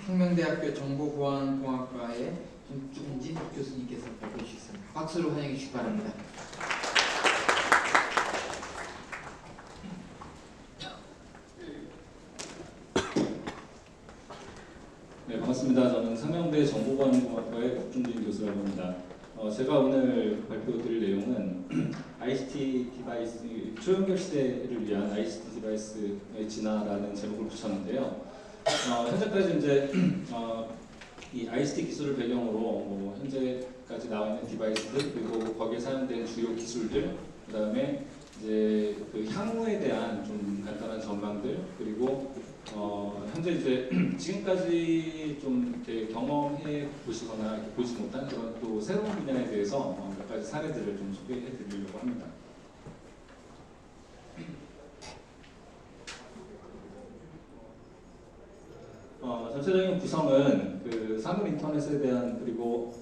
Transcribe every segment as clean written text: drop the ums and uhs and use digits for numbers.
혁명대학교 정보보안공학과의 김준진 교수님께서 발표해 주시겠습니다. 박수로 환영해 주시기 바랍니다. 네, 반갑습니다. 저는 상명대 정보보안공학과의 박준진 교수라고 합니다. 제가 오늘 발표드릴 내용은 ICT 디바이스, 초연결 시대를 위한 ICT 디바이스의 진화라는 제목을 붙였는데요. 현재까지 이제 이 ICT 기술을 배경으로 현재까지 나와 있는 디바이스들, 그리고 거기에 사용된 주요 기술들, 그다음에 이제 그 향후에 대한 좀 간단한 전망들, 그리고 현재 이제 지금까지 좀 이렇게 경험해 보시거나 이렇게 보지 못한 그런 또 새로운 분야에 대해서 몇 가지 사례들을 좀 소개해 드리려고 합니다. 전체적인 구성은 그 산업 인터넷에 대한, 그리고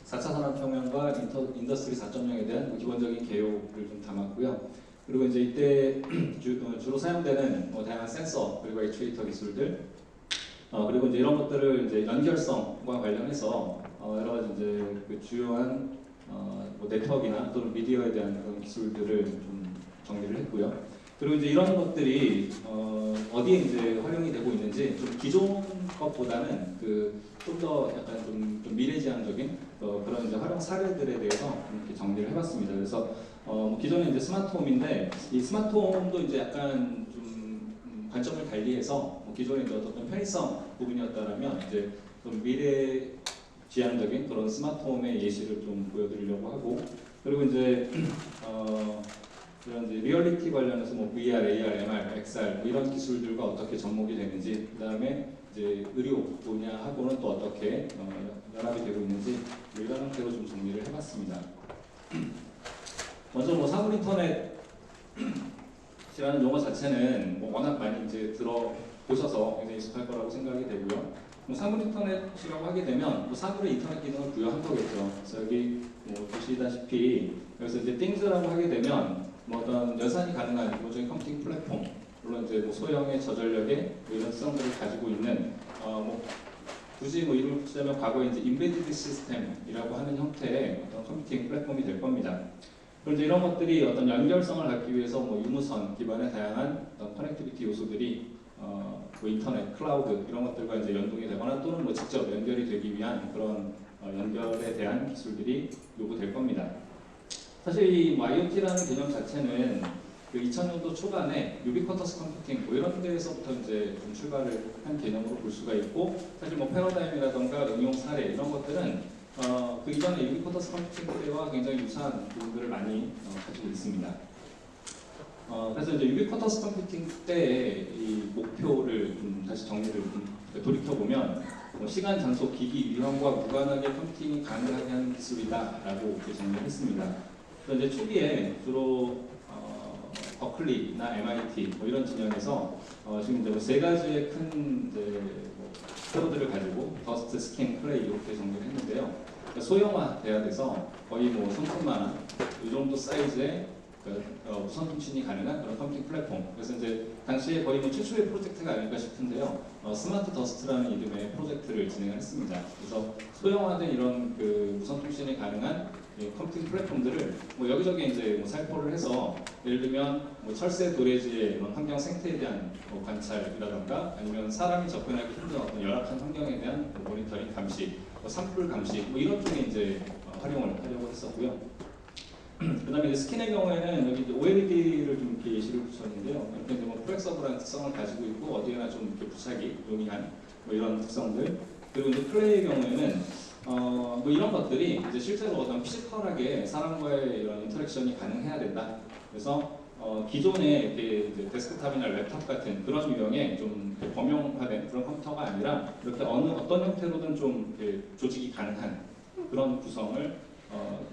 4차 산업혁명과 인더스트리 4.0에 대한 기본적인 개요를 좀 담았고요. 그리고 이제 이때 주로 사용되는 다양한 센서, 그리고 액추에이터 기술들, 그리고 이제 이런 것들을 이제 연결성과 관련해서 여러 가지 이제 그 주요한 네트워크나 또는 미디어에 대한 그런 기술들을 좀 정리를 했고요. 그리고 이제 이런 것들이 어디에 이제 활용이 되고 있는지 좀 기존 것보다는 좀 더 약간 좀 미래지향적인 그런 이제 활용 사례들에 대해서 이렇게 정리를 해봤습니다. 그래서 기존에 이제 스마트홈인데, 이 스마트홈도 이제 약간 좀 관점을 달리해서 기존에 이제 어떤 편의성 부분이었다라면 이제 좀 미래지향적인 그런 스마트홈의 예시를 좀 보여드리려고 하고, 그리고 이제 이런 이제 리얼리티 관련해서 VR, AR, MR, XR 이런 기술들과 어떻게 접목이 되는지, 그 다음에 이제 의료 분야하고는 또 어떻게 연합이 되고 있는지 이런 형태로 좀 정리를 해봤습니다. 먼저 사물 인터넷이라는 용어 자체는 워낙 많이 이제 들어보셔서 굉장히 익숙할 거라고 생각이 되고요. 사물 인터넷이라고 하게 되면 사물의 인터넷 기능을 부여한 거겠죠. 그래서 여기 보시다시피 여기서 이제 things라고 하게 되면 어떤 연산이 가능한 기본적인 컴퓨팅 플랫폼, 물론 이제 소형의 저전력의 이런 특성들을 가지고 있는 굳이 이름을 붙이자면 과거에 이제 인베디드 시스템이라고 하는 형태의 어떤 컴퓨팅 플랫폼이 될 겁니다. 그런데 이런 것들이 어떤 연결성을 갖기 위해서 유무선 기반의 다양한 어떤 커넥티비티 요소들이 인터넷, 클라우드 이런 것들과 이제 연동이 되거나 또는 직접 연결이 되기 위한 그런 연결에 대한 기술들이 요구될 겁니다. 사실 이 IoT라는 개념 자체는 그 2000년도 초반에 유비쿼터스 컴퓨팅 이런 데에서부터 이제 좀 출발을 한 개념으로 볼 수가 있고, 사실 패러다임이라던가 응용 사례 이런 것들은 그 이전에 유비쿼터스 컴퓨팅 때와 굉장히 유사한 부분들을 많이 가지고 있습니다. 그래서 이제 유비쿼터스 컴퓨팅 때의 이 목표를 좀 다시 정리를 좀 돌이켜보면 시간, 장소, 기기, 위험과 무관하게 컴퓨팅이 가능하게 하는 기술이다라고 이렇게 정리를 했습니다. 그래서 이제 초기에 주로 버클리나 MIT 이런 진영에서 지금 이제 세 가지의 큰 테러들을 가지고 더스트, 스캔, 플레이 이렇게 정리를 했는데요. 그러니까 소형화돼야 돼서 거의 손톱만한 이 정도 사이즈의 무선 통신이 가능한 그런 컴퓨팅 플랫폼. 그래서 이제 당시에 거의 최초의 프로젝트가 아닐까 싶은데요. 스마트 더스트라는 이름의 프로젝트를 진행을 했습니다. 그래서 소형화된 이런 무선 통신이 가능한 컴퓨팅 플랫폼들을 여기저기 이제 살포를 해서, 예를 들면 철새 도래지의 이런 환경 생태에 대한 관찰이라던가, 아니면 사람이 접근하기 힘든 어떤 열악한 환경에 대한 모니터링 감시, 산불 감시 이런 쪽에 이제 활용을 하려고 했었고요. 그다음에 이제 스킨의 경우에는 여기 이제 OLED를 좀 이렇게 예시를 붙였는데요. 이렇게 이제 플렉서블한 특성을 가지고 있고 어디에나 좀 이렇게 부착이 용이한 이런 특성들. 그리고 이제 플레이의 경우에는 이런 것들이 이제 실제로 어떤 피지컬하게 사람과의 이런 인터랙션이 가능해야 된다. 그래서 기존의 이렇게 이제 데스크탑이나 랩탑 같은 그런 유형의 좀 범용화된 그런 컴퓨터가 아니라 이렇게 어떤 형태로든 좀 조직이 가능한 그런 구성을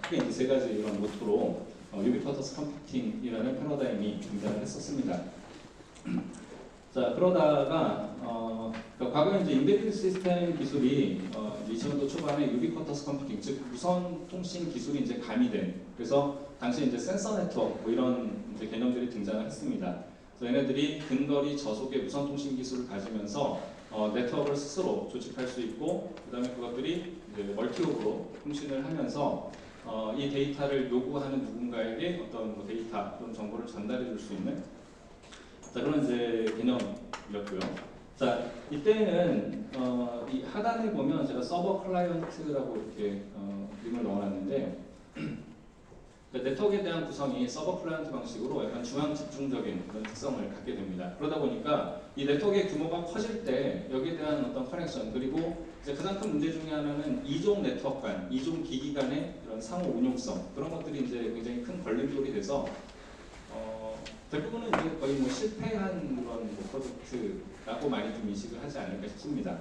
크게 이제 세 가지 이런 모토로 유비쿼터스 컴퓨팅이라는 패러다임이 등장을 했었습니다. 자, 그러다가 과거에 이제 인베디드 시스템 기술이 2000년도 초반에 유비쿼터스 컴퓨팅, 즉 무선 통신 기술이 이제 가미된, 그래서 당시 이제 센서 네트워크 이런 이제 개념들이 등장을 했습니다. 그래서 얘네들이 근거리 저속의 무선 통신 기술을 가지면서 네트워크를 스스로 조직할 수 있고 그다음에 그것들이 이제 멀티옵으로 통신을 하면서 이 데이터를 요구하는 누군가에게 어떤 뭐 데이터 또는 정보를 전달해 줄 수 있는 그런 이제 개념이었고요. 자, 이때는 이 하단에 보면 제가 서버 클라이언트라고 이렇게 그림을 넣어놨는데 네트워크에 대한 구성이 서버 클라이언트 방식으로 약간 중앙 집중적인 그런 특성을 갖게 됩니다. 그러다 보니까 이 네트워크의 규모가 커질 때 여기에 대한 어떤 커넥션 그리고 이제 가장 큰 문제 중에 하나는 이종 네트워크 간, 이종 기기 간의 이런 상호 운용성 그런 것들이 이제 굉장히 큰 걸림돌이 돼서 대부분은 이제 거의 뭐 실패한 그런 뭐 프로젝트라고 많이 좀 인식을 하지 않을까 싶습니다.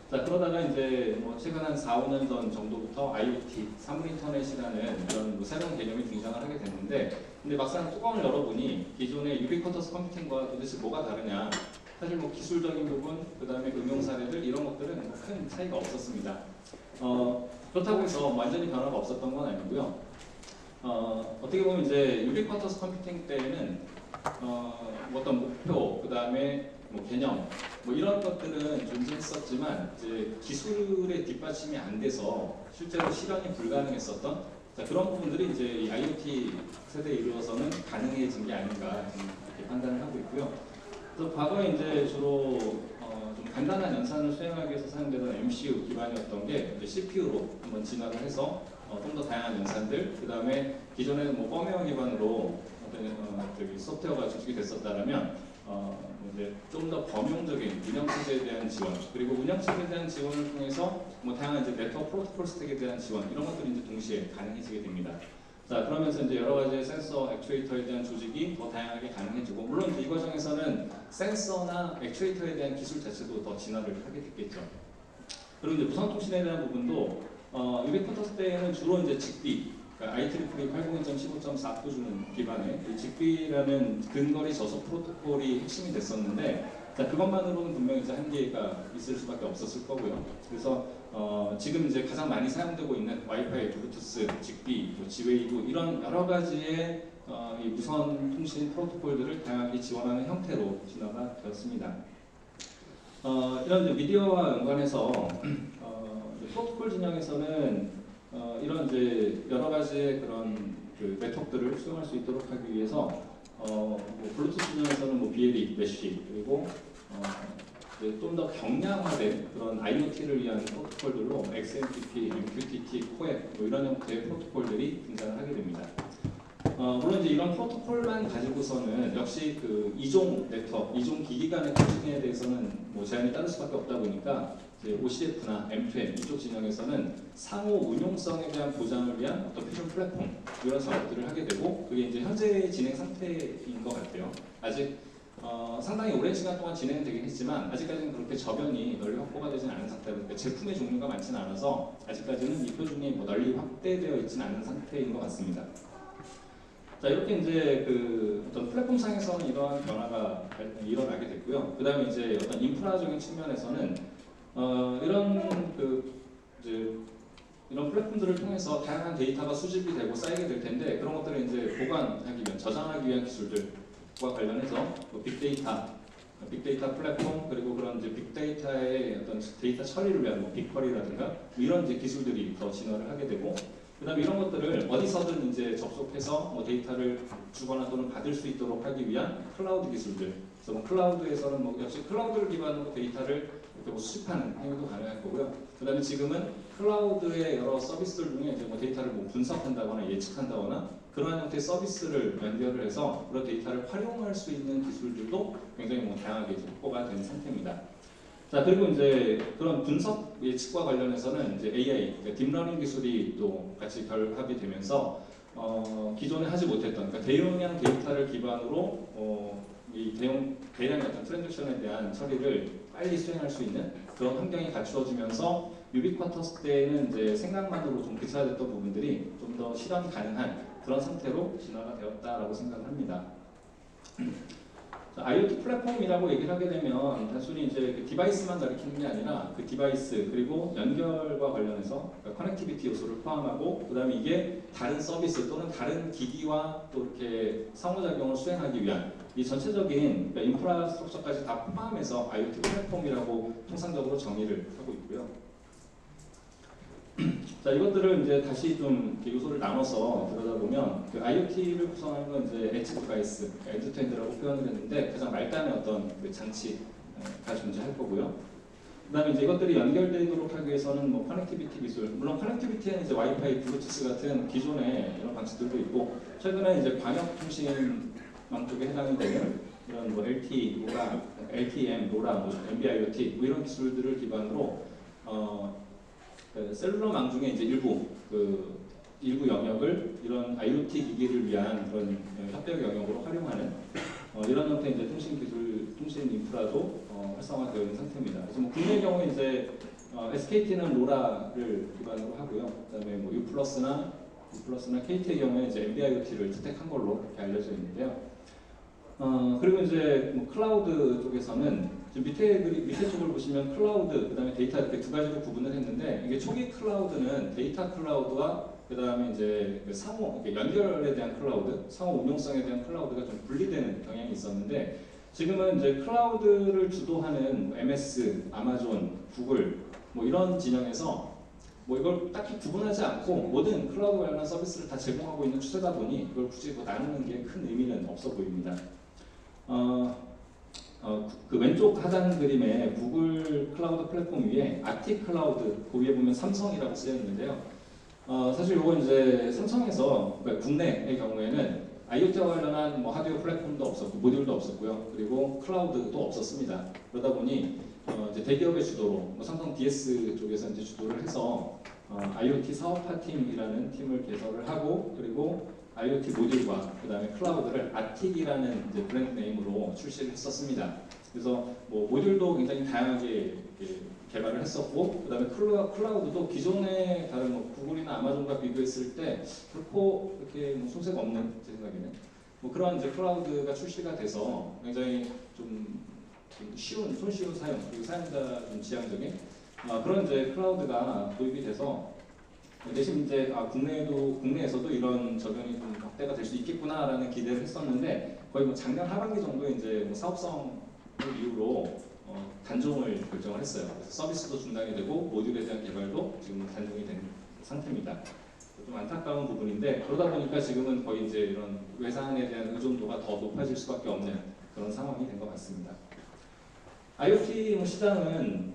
자, 그러다가 이제 뭐 최근 한 4, 5년 전 정도부터 IoT, 사물 인터넷이라는 이런 뭐 새로운 개념이 등장을 하게 됐는데 근데 막상 뚜껑을 열어보니 기존의 유비쿼터스 컴퓨팅과 도대체 뭐가 다르냐 사실 뭐 기술적인 부분, 그 다음에 응용 사례들 이런 것들은 뭐 큰 차이가 없었습니다. 그렇다고 해서 완전히 변화가 없었던 건 아니고요. 어떻게 보면 이제 유비쿼터스 컴퓨팅 때에는 뭐 어떤 목표, 그 다음에 뭐 개념, 뭐 이런 것들은 존재했었지만 이제 기술의 뒷받침이 안 돼서 실제로 실현이 불가능했었던 그런 부분들이 이제 이 IoT 세대에 이르러서는 가능해진 게 아닌가 이렇게 판단을 하고 있고요. 그래서 과거에 이제 주로 좀 간단한 연산을 수행하기 위해서 사용되던 MCU 기반이었던 게 이제 CPU로 한번 진화를 해서 좀 더 다양한 연산들, 그 다음에 기존에는 뭐 펌웨어 기반으로 어떤 소프트웨어가 조직이 됐었다면 이제 좀 더 범용적인 운영체제에 대한 지원, 그리고 운영체제에 대한 지원을 통해서 뭐 다양한 이제 네트워크 프로토콜 스택에 대한 지원 이런 것들이 이제 동시에 가능해지게 됩니다. 자, 그러면서 이제 여러 가지 센서, 액추에이터에 대한 조직이 더 다양하게 가능해지고, 물론 이 과정에서는 센서나 액추에이터에 대한 기술 자체도 더 진화를 하게 됐겠죠. 그리고 이제 무선 통신에 대한 부분도 유비쿼터스 때에는 주로 이제 직비, 그러니까 IEEE 802.15.4 표준 기반의 이 직비라는 근거리 저속 프로토콜이 핵심이 됐었는데, 자, 그것만으로는 분명히 이제 한계가 있을 수밖에 없었을 거고요. 그래서 지금 이제 가장 많이 사용되고 있는 와이파이, 블루투스, 직비, 뭐 지웨이브 이런 여러 가지의 이 무선 통신 프로토콜들을 다양하게 지원하는 형태로 진화가 되었습니다. 이런 이제 미디어와 연관해서 프로토콜 진영에서는 이런 이제 여러 가지의 그런 그 네트워크들을 수용할 수 있도록 하기 위해서 뭐 블루투스 진영에서는 뭐 BLE, 메쉬 그리고 좀 더 경량화된 그런 IoT를 위한 프로토콜들로 XMPP, MQTT, 코앱 뭐 이런 형태의 프로토콜들이 등장을 하게 됩니다. 물론 이제 이런 프로토콜만 가지고서는 역시 그 이종 네트워크, 이종 기기 간의 통신에 대해서는 뭐 제한이 따를 수밖에 없다 보니까 이제 OCF나 M2M 이쪽 진영에서는 상호 운용성에 대한 보장을 위한 어떤 퓨전 플랫폼 이런 작업들을 하게 되고 그게 이제 현재 진행 상태인 것 같아요. 아직 상당히 오랜 시간 동안 진행되긴 했지만 아직까지는 그렇게 저변이 널리 확보가 되진 않은 상태로 그러니까 제품의 종류가 많지는 않아서 아직까지는 이 표준이 뭐 널리 확대되어 있지는 않은 상태인 것 같습니다. 자, 이렇게 이제 그 어떤 플랫폼상에서는 이러한 변화가 일어나게 됐고요. 그 다음에 이제 어떤 인프라적인 측면에서는 이런 그 이제 이런 플랫폼들을 통해서 다양한 데이터가 수집이 되고 쌓이게 될 텐데 그런 것들을 이제 보관하기 위한, 저장하기 위한 기술들과 관련해서 뭐 빅데이터 플랫폼 그리고 그런 이제 빅데이터의 어떤 데이터 처리를 위한 뭐 빅쿼리라든가 이런 이제 기술들이 더 진화를 하게 되고. 그다음에 이런 것들을 어디서든 이제 접속해서 뭐 데이터를 주거나 또는 받을 수 있도록 하기 위한 클라우드 기술들. 그래서 뭐 클라우드에서는 뭐 역시 클라우드를 기반으로 데이터를 이렇게 뭐 수집하는 행위도 가능할 거고요. 그다음에 지금은 클라우드의 여러 서비스들 중에 이제 뭐 데이터를 뭐 분석한다거나 예측한다거나 그러한 형태의 서비스를 연결을 해서 그런 데이터를 활용할 수 있는 기술들도 굉장히 뭐 다양하게 확보가 된 상태입니다. 자, 그리고 이제 그런 분석 예측과 관련해서는 이제 AI, 그러니까 딥러닝 기술이 또 같이 결합이 되면서 기존에 하지 못했던, 그러니까 대용량 데이터를 기반으로 이 대량의 어떤 트랜잭션에 대한 처리를 빨리 수행할 수 있는 그런 환경이 갖추어지면서 유비쿼터스 때는 이제 생각만으로 좀 그쳐졌던 부분들이 좀 더 실현 가능한 그런 상태로 진화가 되었다라고 생각을 합니다. IoT 플랫폼이라고 얘기를 하게 되면 단순히 이제 그 디바이스만 가리키는 게 아니라 그 디바이스 그리고 연결과 관련해서 그러니까 커넥티비티 요소를 포함하고 그 다음에 이게 다른 서비스 또는 다른 기기와 또 이렇게 상호작용을 수행하기 위한 이 전체적인 그러니까 인프라스트럭처까지 다 포함해서 IoT 플랫폼이라고 통상적으로 정의를 하고 있고요. 자, 이것들을 이제 다시 좀 이렇게 요소를 나눠서 들여다보면 그 IoT를 구성하는 건 이제 엣지 디바이스, 엔드투엔드라고 표현을 했는데 가장 말단의 어떤 그 장치가 존재할 거고요. 그다음에 이제 이것들이 연결되도록 하기 위해서는 뭐 커넥티비티 기술, 물론 커넥티비티에는 이제 와이파이, 블루투스 같은 기존의 이런 방식들도 있고 최근에 이제 광역 통신망 쪽에 해당이 되는 이런 뭐 LTE, 로라, LTM, 로라, 뭐 NB-IoT 뭐 이런 기술들을 기반으로 그 셀룰러망 중에 이제 일부 영역을 이런 IoT 기기를 위한 그런 협력 영역으로 활용하는 이런 형태의 이제 통신 기술, 통신 인프라도 활성화되어 있는 상태입니다. 그래서 뭐 국내의 경우에 이제 SKT는 로라를 기반으로 하고요. 그다음에 뭐 U+나 KT의 경우에 이제 NB-IoT를 채택한 걸로 이렇게 알려져 있는데요. 그리고 이제 뭐 클라우드 쪽에서는 밑에 쪽을 보시면 클라우드, 그 다음에 데이터 이렇게 두 가지로 구분을 했는데 이게 초기 클라우드는 데이터 클라우드와 그 다음에 이제 상호 연결에 대한 클라우드, 상호 운용성에 대한 클라우드가 좀 분리되는 경향이 있었는데 지금은 이제 클라우드를 주도하는 MS, 아마존, 구글 뭐 이런 진영에서 뭐 이걸 딱히 구분하지 않고 모든 클라우드 관련한 서비스를 다 제공하고 있는 추세다 보니 이걸 굳이 뭐 나누는 게 큰 의미는 없어 보입니다. 그 왼쪽 하단 그림에 구글 클라우드 플랫폼 위에 아틱 클라우드 그 위에 보면 삼성이라고 쓰여 있는데요. 사실 이건 이제 삼성에서 그러니까 국내의 경우에는 IoT와 관련한 뭐 하드웨어 플랫폼도 없었고 모듈도 없었고요. 그리고 클라우드도 없었습니다. 그러다 보니 이제 대기업의 주도로 뭐 삼성 DS 쪽에서 이제 주도를 해서 IoT 사업화 팀이라는 팀을 개설을 하고 그리고 IoT 모듈과 그 다음에 클라우드를 아틱이라는 이제 브랜드 네임으로 출시를 했었습니다. 그래서 뭐 모듈도 굉장히 다양하게 개발을 했었고 그 다음에 클라우드도 기존의 다른 뭐 구글이나 아마존과 비교했을 때 그렇고 이렇게 뭐 손색 없는 제 생각에는 뭐 그런 이제 클라우드가 출시가 돼서 굉장히 좀 손쉬운 사용 그리고 사용자 좀 지향적인 그런 이제 클라우드가 도입이 돼서 대신 이제 국내에서도 이런 적용이 좀 확대가 될 수 있겠구나라는 기대를 했었는데 거의 뭐 작년 하반기 정도에 이제 뭐 사업성 이유로 단종을 결정을 했어요. 그래서 서비스도 중단이 되고 모듈에 대한 개발도 지금 단종이 된 상태입니다. 좀 안타까운 부분인데 그러다 보니까 지금은 거의 이제 이런 외산에 대한 의존도가 더 높아질 수밖에 없는 그런 상황이 된 것 같습니다. IoT 시장은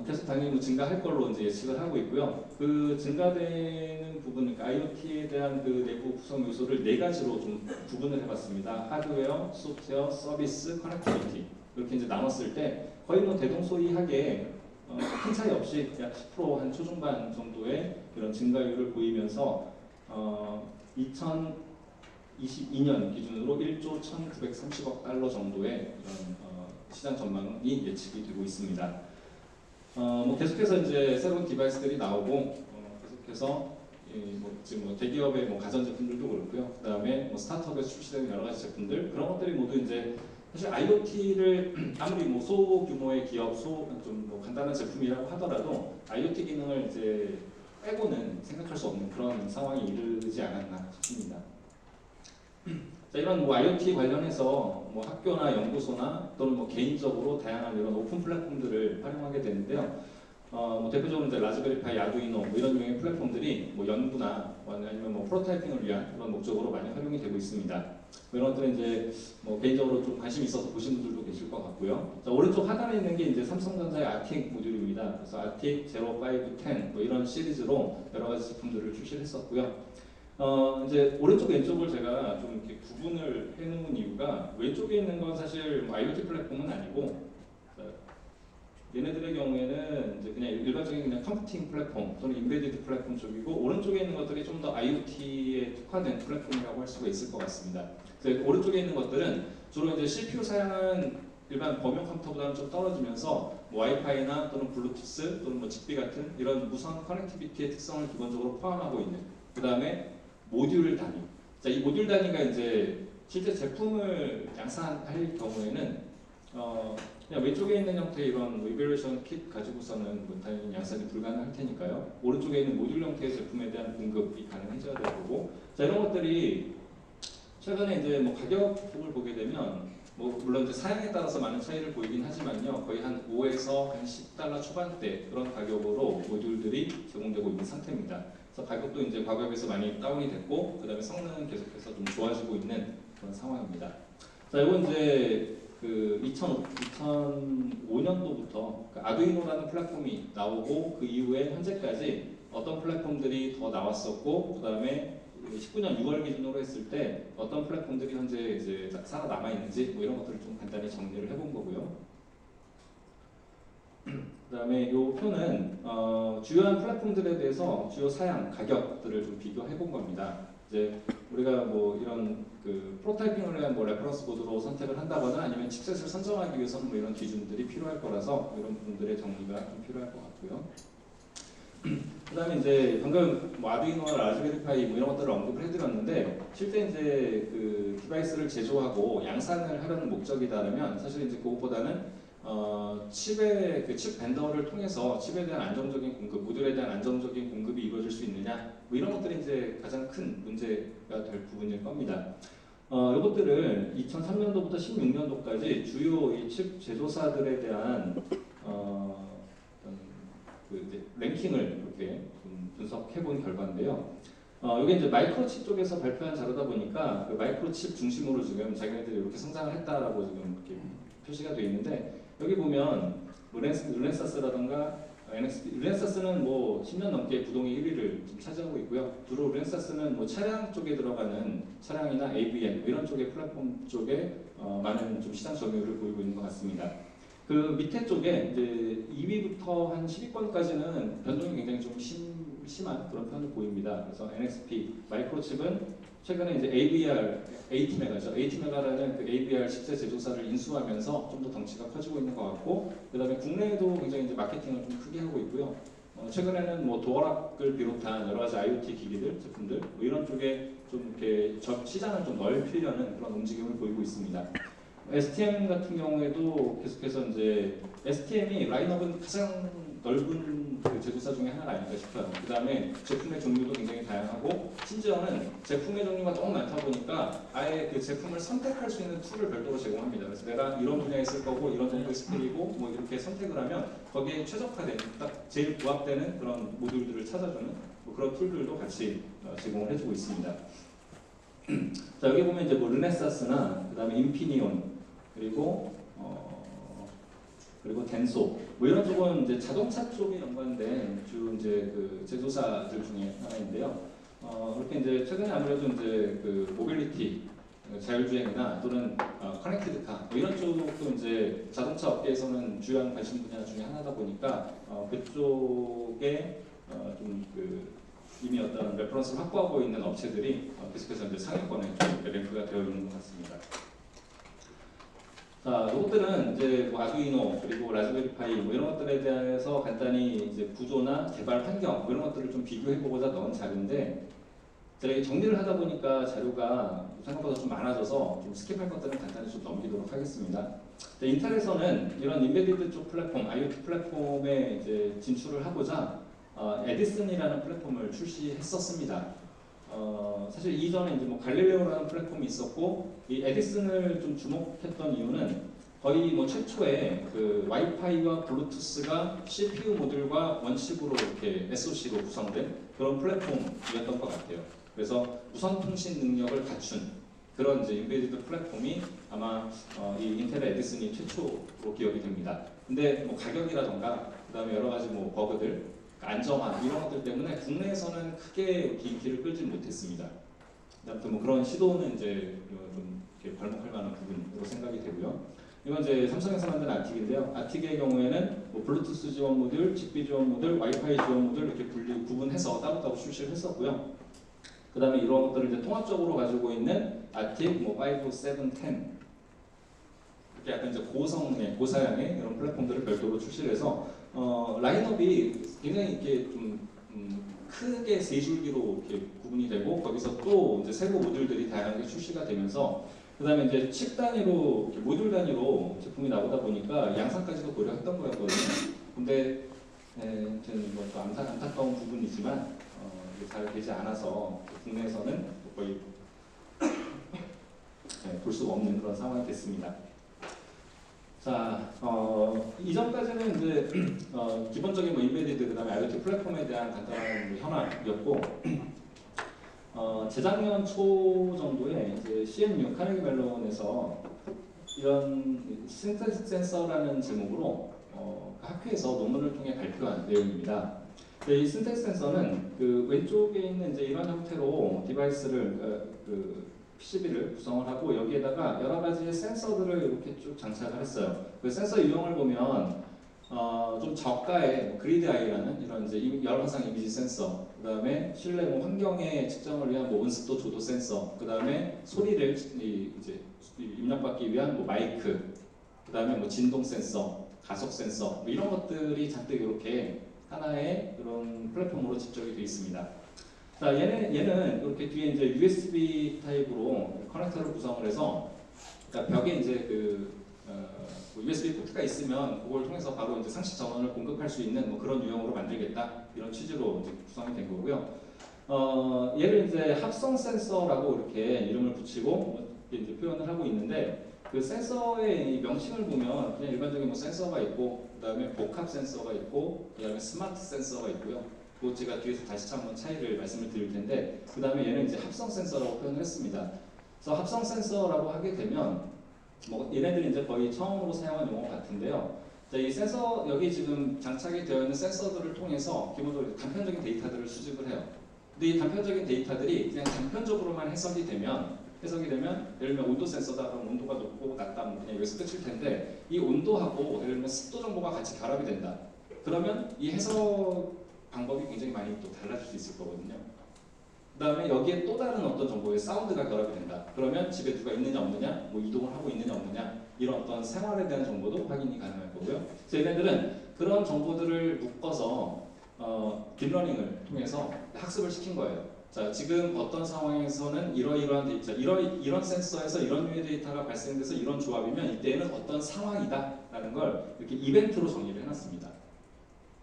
계속 당연히 뭐 증가할 걸로 이제 예측을 하고 있고요. 그 증가되는 부분, 그러니까 IoT에 대한 그 내부 구성 요소를 네 가지로 좀 구분을 해봤습니다. 하드웨어, 소프트웨어, 서비스, 커넥티비티 이렇게 이제 나눴을 때 거의 뭐 대동소이하게 큰 차이 없이 약 10%한 초중반 정도의 그런 증가율을 보이면서 2022년 기준으로 1조 1,930억 달러 정도의 이런 시장 전망이 예측이 되고 있습니다. 뭐 계속해서 이제 새로운 디바이스들이 나오고 계속해서 지금 뭐 대기업의 뭐 가전 제품들도 그렇고요. 그다음에 뭐 스타트업에서 출시되는 여러 가지 제품들 그런 것들이 모두 이제 사실 IoT를 아무리 뭐 소규모의 기업, 좀 뭐 간단한 제품이라고 하더라도 IoT 기능을 이제 빼고는 생각할 수 없는 그런 상황이 이르지 않았나 싶습니다. 자, 이런 뭐 IoT 관련해서 뭐 학교나 연구소나 또는 뭐 개인적으로 다양한 이런 오픈 플랫폼들을 활용하게 되는데요. 뭐 대표적으로 이제 라즈베리파이, 아두이노 뭐 이런 유형의 플랫폼들이 뭐 연구나 아니면 뭐 프로타이핑을 위한 그런 목적으로 많이 활용이 되고 있습니다. 이런 것들은 이제 뭐 개인적으로 좀 관심 있어서 보신 분들도 계실 것 같고요. 자, 오른쪽 하단에 있는 게 이제 삼성전자의 아틱 모듈입니다. 그래서 아틱 05, 10 뭐 이런 시리즈로 여러 가지 제품들을 출시를 했었고요. 이제 오른쪽 왼쪽을 제가 좀 이렇게 구분을 해놓은 이유가 왼쪽에 있는 건 사실 뭐 IoT 플랫폼은 아니고 얘네들의 경우에는 이제 그냥 일반적인 그냥 컴퓨팅 플랫폼 또는 인베디드 플랫폼 쪽이고 오른쪽에 있는 것들이 좀 더 IoT에 특화된 플랫폼이라고 할 수가 있을 것 같습니다. 그래서 오른쪽에 있는 것들은 주로 이제 CPU 사양은 일반 범용 컴퓨터보다는 좀 떨어지면서 뭐 와이파이나 또는 블루투스 또는 뭐 직비 같은 이런 무선 커넥티비티의 특성을 기본적으로 포함하고 있는 그 다음에 모듈 단위. 자, 이 모듈 단위가 이제 실제 제품을 양산할 경우에는 그냥 왼쪽에 있는 형태의 이런 이벨루에이션 킷 가지고서는 뭐 당연히 양산이 불가능할 테니까요. 오른쪽에 있는 모듈 형태의 제품에 대한 공급이 가능해져야 될 거고, 자, 이런 것들이 최근에 이제 뭐 가격을 보게 되면 뭐 물론 이제 사양에 따라서 많은 차이를 보이긴 하지만요, 거의 한 5에서 한 10달러 초반대 그런 가격으로 모듈들이 제공되고 있는 상태입니다. 그래서 가격도 이제 과거에 비해서 많이 다운이 됐고, 그다음에 성능은 계속해서 좀 좋아지고 있는 그런 상황입니다. 자, 이건 이제 그 2005년도부터 그 아두이노라는 플랫폼이 나오고 그 이후에 현재까지 어떤 플랫폼들이 더 나왔었고, 그다음에 19년 6월 기준으로 했을 때 어떤 플랫폼들이 현재 이제 살아남아 있는지 뭐 이런 것들을 좀 간단히 정리를 해본 거고요. 그다음에 이 표는 주요한 플랫폼들에 대해서 주요 사양, 가격들을 좀 비교해 본 겁니다. 이제 우리가 뭐 이런 그 프로타이핑을 위한 뭐 레퍼런스 보드로 선택을 한다거나 아니면 칩셋을 선정하기 위해서는 뭐 이런 기준들이 필요할 거라서 이런 부분들의 정리가 좀 필요할 것 같고요. 그다음에 이제 방금 뭐 아두이노나 라즈베리 파이 뭐 이런 것들을 언급을 해드렸는데, 실제 이제 그 디바이스를 제조하고 양산을 하려는 목적이다라면 사실 이제 그것보다는 칩의 그 칩 벤더를 통해서 칩에 대한 안정적인 공급, 모듈에 대한 안정적인 공급이 이루어질 수 있느냐, 뭐 이런 것들이 이제 가장 큰 문제가 될 부분일 겁니다. 이것들을 2003년도부터 16년도까지 주요 이 칩 제조사들에 대한 그 이제 랭킹을 이렇게 분석해 본 결과인데요. 이게 이제 마이크로칩 쪽에서 발표한 자료다 보니까 그 마이크로칩 중심으로 지금 자기네들이 이렇게 성장을 했다라고 지금 이렇게 표시가 되어 있는데, 여기 보면 뭐 르넨사스라던가 르넨사스는 뭐 10년 넘게 부동의 1위를 지금 차지하고 있고요. 주로 르넨사스는 뭐 차량 쪽에 들어가는 차량이나 AVM 뭐 이런 쪽의 플랫폼 쪽에 많은 좀 시장 점유율을 보이고 있는 것 같습니다. 그 밑에 쪽에 이제 2위부터 한 10위권까지는 변동이 굉장히 좀 심한 그런 편을 보입니다. 그래서 NXP, 마이크로칩은 최근에 이제 AVR, AT메가죠. AT메가라는 그 AVR 칩셋 제조사를 인수하면서 좀 더 덩치가 커지고 있는 것 같고, 그다음에 국내에도 굉장히 이제 마케팅을 좀 크게 하고 있고요. 최근에는 뭐 도어락을 비롯한 여러 가지 IoT 기기들, 제품들 뭐 이런 쪽에 좀 이렇게 시장을 좀 넓히려는 그런 움직임을 보이고 있습니다. STM 같은 경우에도 계속해서 이제 STM이 라인업은 가장 넓은 그 제조사 중에 하나가 아닐까 싶어요. 그 다음에 제품의 종류도 굉장히 다양하고, 심지어는 제품의 종류가 너무 많다 보니까 아예 그 제품을 선택할 수 있는 툴을 별도로 제공합니다. 그래서 내가 이런 분야에 쓸 거고 이런 정도의 스킬이고 뭐 이렇게 선택을 하면 거기에 최적화된 딱 제일 부합되는 그런 모듈들을 찾아주는 뭐 그런 툴들도 같이 제공을 해주고 있습니다. 자, 여기 보면 이제 뭐 르네사스나 그다음에 인피니온 그리고 덴소 뭐 이런 쪽은 이제 자동차 쪽에 연관된 주 이제 그 제조사들 중에 하나인데요. 이렇게 이제 최근에 아무래도 이제 그 모빌리티 자율주행이나 또는 커넥티드카 뭐 이런 쪽도 이제 자동차 업계에서는 주요한 관심 분야 중에 하나다 보니까 그쪽에 좀 그 이미 어떤 레퍼런스를 확보하고 있는 업체들이 계속해서 이제 상위권에 좀 랭크가 되어 있는 것 같습니다. 자, 이것들은 이제 뭐 아두이노 그리고 라즈베리 파이 뭐 이런 것들에 대해서 간단히 이제 구조나 개발 환경 뭐 이런 것들을 좀 비교해 보고자 넣은 자료인데, 제가 정리를 하다 보니까 자료가 생각보다 좀 많아져서 좀 스킵할 것들은 간단히 좀 넘기도록 하겠습니다. 인텔에서는 이런 인베디드 쪽 플랫폼, IoT 플랫폼에 이제 진출을 하고자 에디슨이라는 플랫폼을 출시했었습니다. 사실 이전에 이제 뭐 갈릴레오라는 플랫폼이 있었고, 이 에디슨을 좀 주목했던 이유는 거의 뭐 최초의 그 와이파이와 블루투스가 CPU 모듈과 원칩으로 이렇게 SoC로 구성된 그런 플랫폼이었던 것 같아요. 그래서 무선 통신 능력을 갖춘 그런 이제 인베디드 플랫폼이 아마 이 인텔 에디슨이 최초로 기억이 됩니다. 근데 뭐 가격이라던가 그다음에 여러 가지 뭐 버그들, 안정화 이런 것들 때문에 국내에서는 크게 인기를 끌지 못했습니다. 아무튼 뭐 그런 시도는 이제 좀 이렇게 발목할 만한 부분으로 생각이 되고요. 이건 이제 삼성에서 만든 아틱인데요. 아틱의 경우에는 뭐 블루투스 지원 모듈, 직비 지원 모듈, 와이파이 지원 모듈 이렇게 구분해서 따로따로 출시를 했었고요. 그 다음에 이런 것들을 이제 통합적으로 가지고 있는 아틱, 뭐 5, 7, 10 이렇게 약간 이제 고성의, 고사양의 이런 플랫폼들을 별도로 출시를 해서 라인업이 굉장히 이렇게 좀 크게 세 줄기로 이렇게 구분이 되고, 거기서 또 이제 세부 모듈들이 다양하게 출시가 되면서, 그다음에 이제 칩 단위로 모듈 단위로 제품이 나오다 보니까 양산까지도 고려했던 거였거든요. 근데 저는 뭐또 안타까운 부분이지만 이게 잘 되지 않아서 국내에서는 거의 볼 수가 없는 그런 상황이 됐습니다. 자, 이전까지는 이제 기본적인 뭐 인베디드 그다음에 IoT 플랫폼에 대한 간단한 뭐 현황이었고, 재작년 초 정도에 이제 CMU 카네기 멜론에서 이런 신테틱 센서라는 제목으로 학회에서 논문을 통해 발표한 내용입니다. 이 신테틱 센서는 그 왼쪽에 있는 이제 이런 형태로 디바이스를 PCB를 구성을 하고 여기에다가 여러 가지의 센서들을 이렇게 쭉 장착을 했어요. 그 센서 유형을 보면 좀 저가의 뭐 그리드 아이라는 이런 이제 열화상 이미지 센서, 그 다음에 실내 뭐 환경의 측정을 위한 뭐 온습도 조도 센서, 그 다음에 소리를 이제 입력받기 위한 뭐 마이크, 그 다음에 뭐 진동 센서, 가속 센서 뭐 이런 것들이 잔뜩 이렇게 하나의 그런 플랫폼으로 집적이 되어 있습니다. 자, 얘는 이렇게 뒤에 이제 USB 타입으로 커넥터를 구성을 해서, 그러니까 벽에 이제 USB 포트가 있으면 그걸 통해서 바로 이제 상시 전원을 공급할 수 있는 뭐 그런 유형으로 만들겠다, 이런 취지로 이제 구성이 된 거고요. 얘를 이제 합성 센서라고 이렇게 이름을 붙이고 이제 표현을 하고 있는데, 그 센서의 이 명칭을 보면 그냥 일반적인 뭐 센서가 있고, 그다음에 복합 센서가 있고, 그다음에 스마트 센서가 있고요. 그거 제가 뒤에서 다시 한번 차이를 말씀을 드릴 텐데, 그 다음에 얘는 이제 합성 센서라고 표현을 했습니다. 그래서 합성 센서라고 하게 되면 뭐 얘네들이 이제 거의 처음으로 사용한 용어 같은데요. 자, 이 센서 여기 지금 장착이 되어 있는 센서들을 통해서 기본적으로 단편적인 데이터들을 수집을 해요. 근데 이 단편적인 데이터들이 그냥 단편적으로만 해석이 되면 예를 들면 온도 센서다 그럼 온도가 높고 낮다 뭐 그냥 여기서 끝일 텐데, 이 온도하고 예를 들면 습도 정보가 같이 결합이 된다. 그러면 이 해석 방법이 굉장히 많이 또 달라질 수 있을 거거든요. 그 다음에 여기에 또 다른 어떤 정보의 사운드가 결합이 된다. 그러면 집에 누가 있느냐 없느냐, 뭐 이동을 하고 있느냐 없느냐, 이런 어떤 생활에 대한 정보도 확인이 가능할 거고요. 그래서 얘네들은 그런 정보들을 묶어서 딥러닝을 통해서 학습을 시킨 거예요. 자, 지금 어떤 상황에서는 이러이러한 데이터, 이런 센서에서 이런 류의 데이터가 발생돼서 이런 조합이면 이때에는 어떤 상황이다라는 걸 이렇게 이벤트로 정리를 해놨습니다.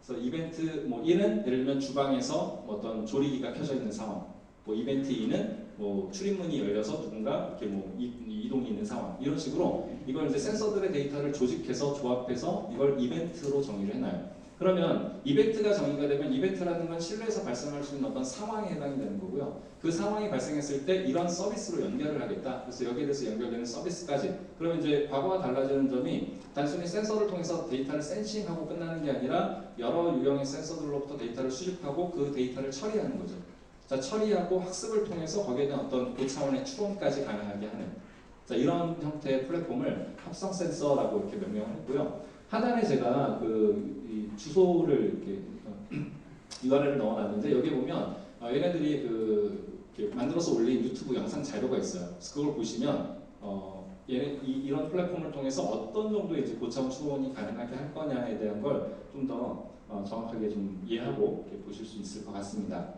그래서 이벤트 뭐 1은 예를 들면 주방에서 어떤 조리기가 켜져 있는 상황, 뭐 이벤트 2는 뭐 출입문이 열려서 누군가 이렇게 뭐 이동이 있는 상황, 이런 식으로 이걸 이제 센서들의 데이터를 조직해서 조합해서 이걸 이벤트로 정의를 해놔요. 그러면 이벤트가 정의가 되면 이벤트라는 건 실내에서 발생할 수 있는 어떤 상황에 해당이 되는 거고요. 그 상황이 발생했을 때 이런 서비스로 연결을 하겠다. 그래서 여기에 대해서 연결되는 서비스까지. 그러면 이제 과거와 달라지는 점이 단순히 센서를 통해서 데이터를 센싱하고 끝나는 게 아니라 여러 유형의 센서들로부터 데이터를 수집하고 그 데이터를 처리하는 거죠. 자, 처리하고 학습을 통해서 거기에 대한 어떤 고차원의 추론까지 가능하게 하는, 자, 이런 형태의 플랫폼을 합성 센서라고 이렇게 명명을 했고요. 하단에 제가 이 주소를 이렇게 URL을 넣어놨는데, 여기 보면 얘네들이 이렇게 만들어서 올린 유튜브 영상 자료가 있어요. 그래서 그걸 보시면 이런 플랫폼을 통해서 어떤 정도의 이제 고차원 추론이 가능하게 할 거냐에 대한 걸 좀 더 정확하게 좀 이해하고 이렇게 보실 수 있을 것 같습니다.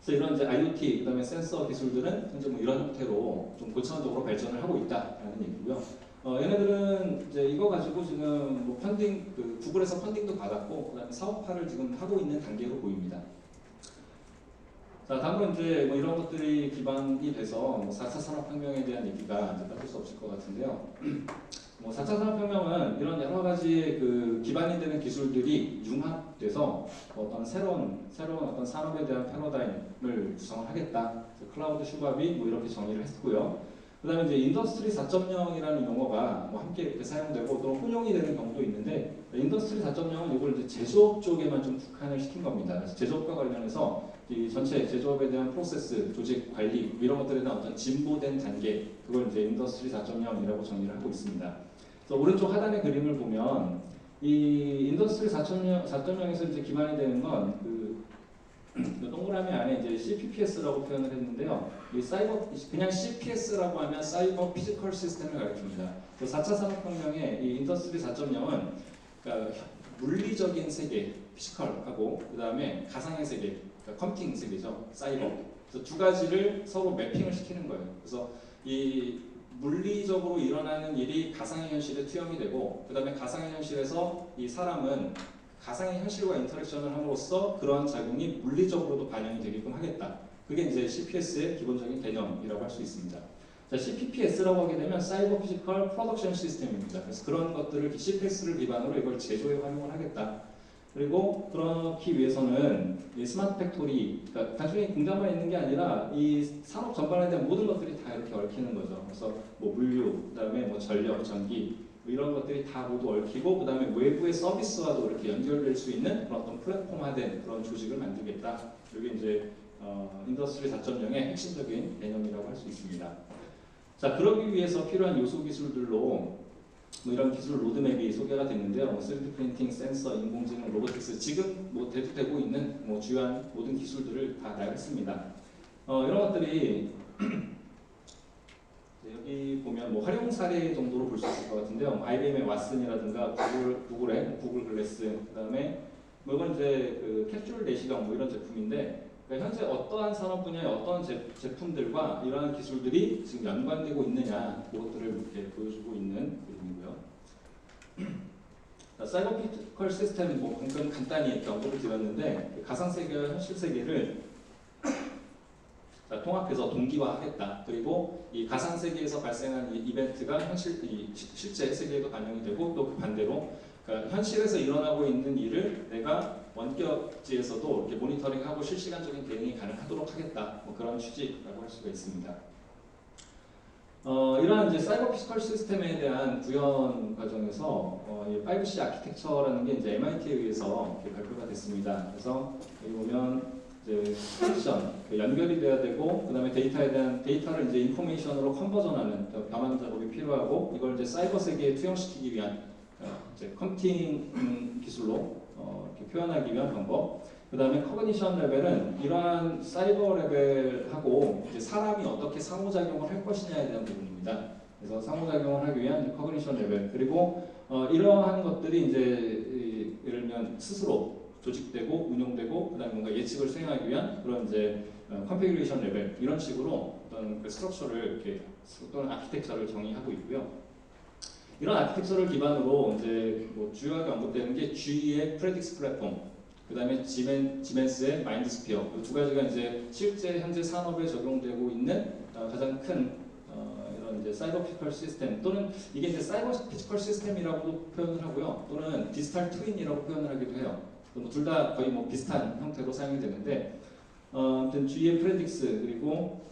그래서 이런 이제 IoT, 그다음에 센서 기술들은 현재 뭐 이런 형태로 좀 고차원적으로 발전을 하고 있다라는 얘기고요. 얘네들은 이제 이거 가지고 지금 뭐 펀딩, 구글에서 펀딩도 받았고, 그다음에 사업화를 지금 하고 있는 단계로 보입니다. 자, 다음으로 이제 뭐 이런 것들이 기반이 돼서 뭐 4차 산업혁명에 대한 얘기가 이제 빠질 수 없을 것 같은데요. 뭐 4차 산업혁명은 이런 여러 가지의 기반이 되는 기술들이 융합돼서 어떤 새로운 어떤 산업에 대한 패러다임을 구성을 하겠다. 클라우드 슈밥이 뭐 이렇게 정의를 했고요. 그 다음에 이제 인더스트리 4.0이라는 용어가 뭐 함께 이렇게 사용되고 또 혼용이 되는 경우도 있는데, 인더스트리 4.0은 이걸 이제 제조업 쪽에만 좀 국한을 시킨 겁니다. 그래서 제조업과 관련해서 이 전체 제조업에 대한 프로세스, 조직 관리 이런 것들에 대한 어떤 진보된 단계, 그걸 이제 인더스트리 4.0이라고 정의를 하고 있습니다. 그래서 오른쪽 하단의 그림을 보면 이 인더스트리 4.0에서 이제 기반이 되는 건 동그라미 안에 이제 CPPS라고 표현을 했는데요. 이 그냥 CPS라고 하면 사이버 피지컬 시스템을 가리킵니다. 4차 산업혁명의 이 인더스트리 4.0은 그러니까 물리적인 세계, 피지컬하고 그 다음에 가상의 세계, 그러니까 컴퓨팅 세계죠, 사이버. 그래서 두 가지를 서로 매핑을 시키는 거예요. 그래서 이 물리적으로 일어나는 일이 가상의 현실에 투영이 되고, 그 다음에 가상의 현실에서 이 사람은 가상의 현실과 인터랙션을 함으로써 그러한 작용이 물리적으로도 반영이 되게끔 하겠다. 그게 이제 CPS의 기본적인 개념이라고 할 수 있습니다. 자, CPPS라고 하게 되면 사이버 피지컬 프로덕션 시스템입니다. 그래서 그런 것들을 CPS를 기반으로 이걸 제조에 활용을 하겠다. 그리고 그렇기 위해서는 이 스마트 팩토리, 그러니까 단순히 공장만 있는 게 아니라 이 산업 전반에 대한 모든 것들이 다 이렇게 얽히는 거죠. 그래서 뭐 물류, 그다음에 뭐 전력, 전기 뭐 이런 것들이 다 모두 얽히고 그다음에 외부의 서비스와도 이렇게 연결될 수 있는 그런 어떤 플랫폼화된 그런 조직을 만들겠다. 이게 이제 인더스트리 4.0의 핵심적인 개념이라고 할 수 있습니다. 자, 그러기 위해서 필요한 요소 기술들로 뭐 이런 기술 로드맵이 소개가 됐는데요. 뭐 3D 프린팅, 센서, 인공지능, 로보틱스 지금 뭐 대두되고 있는 뭐 주요한 모든 기술들을 다 나열했습니다. 이런 것들이 여기 보면 뭐 활용 사례 정도로 볼 수 있을 것 같은데요. IBM의 왓슨이라든가 구글의 구글 글래스, 그다음에 뭐 이건 이제 그 캡슐 내시경 뭐 이런 제품인데. 그러니까 현재 어떠한 산업 분야의 어떤 제품들과 이러한 기술들이 지금 연관되고 있느냐 그것들을 이렇게 보여주고 있는 그림이고요. 사이버 피지컬 시스템 뭐 방금 간단히 이렇게 언급을 드렸는데 가상 세계와 현실 세계를 통합해서 동기화하겠다. 그리고 이 가상 세계에서 발생한 이 이벤트가 실제 세계에도 반영이 되고 또 그 반대로 그러니까 현실에서 일어나고 있는 일을 내가 원격지에서도 이렇게 모니터링하고 실시간적인 대응이 가능하도록 하겠다. 뭐 그런 취지라고 할 수가 있습니다. 이러한 이제 사이버 피지컬 시스템에 대한 구현 과정에서 이 5C 아키텍처라는 게 이제 MIT에 의해서 이렇게 발표가 됐습니다. 그래서 여기 보면 이제 커넥션 연결이 돼야 되고 그다음에 데이터를 이제 인포메이션으로 컨버전하는 변환 작업이 필요하고 이걸 이제 사이버 세계에 투영시키기 위한 이제 컴퓨팅 기술로 이렇게 표현하기 위한 방법. 그다음에 커그니션 레벨은 이러한 사이버 레벨하고 이제 사람이 어떻게 상호작용을 할 것이냐에 대한 부분입니다. 그래서 상호작용을 하기 위한 커그니션 레벨 그리고 이러한 것들이 이제 예를 들면 스스로 조직되고 운용되고 그다음에 뭔가 예측을 수행하기 위한 그런 이제 컨피그레이션 레벨 이런 식으로 어떤 그 스트럭처를 이렇게 또는 아키텍처를 정의하고 있고요. 이런 아키텍처를 기반으로 이제 뭐 주요하게 언급되는 게 GE의 프레딕스 플랫폼, 그다음에 지멘스의 마인드스피어 이 두 가지가 이제 실제 현재 산업에 적용되고 있는 가장 큰 이런 이제 사이버 피지컬 시스템 또는 이게 이제 사이버 피지컬 시스템이라고도 표현을 하고요, 또는 디지털 트윈이라고 표현을 하기도 해요. 뭐 둘 다 거의 뭐 비슷한 형태로 사용이 되는데, 아무튼 GE의 프레딕스 그리고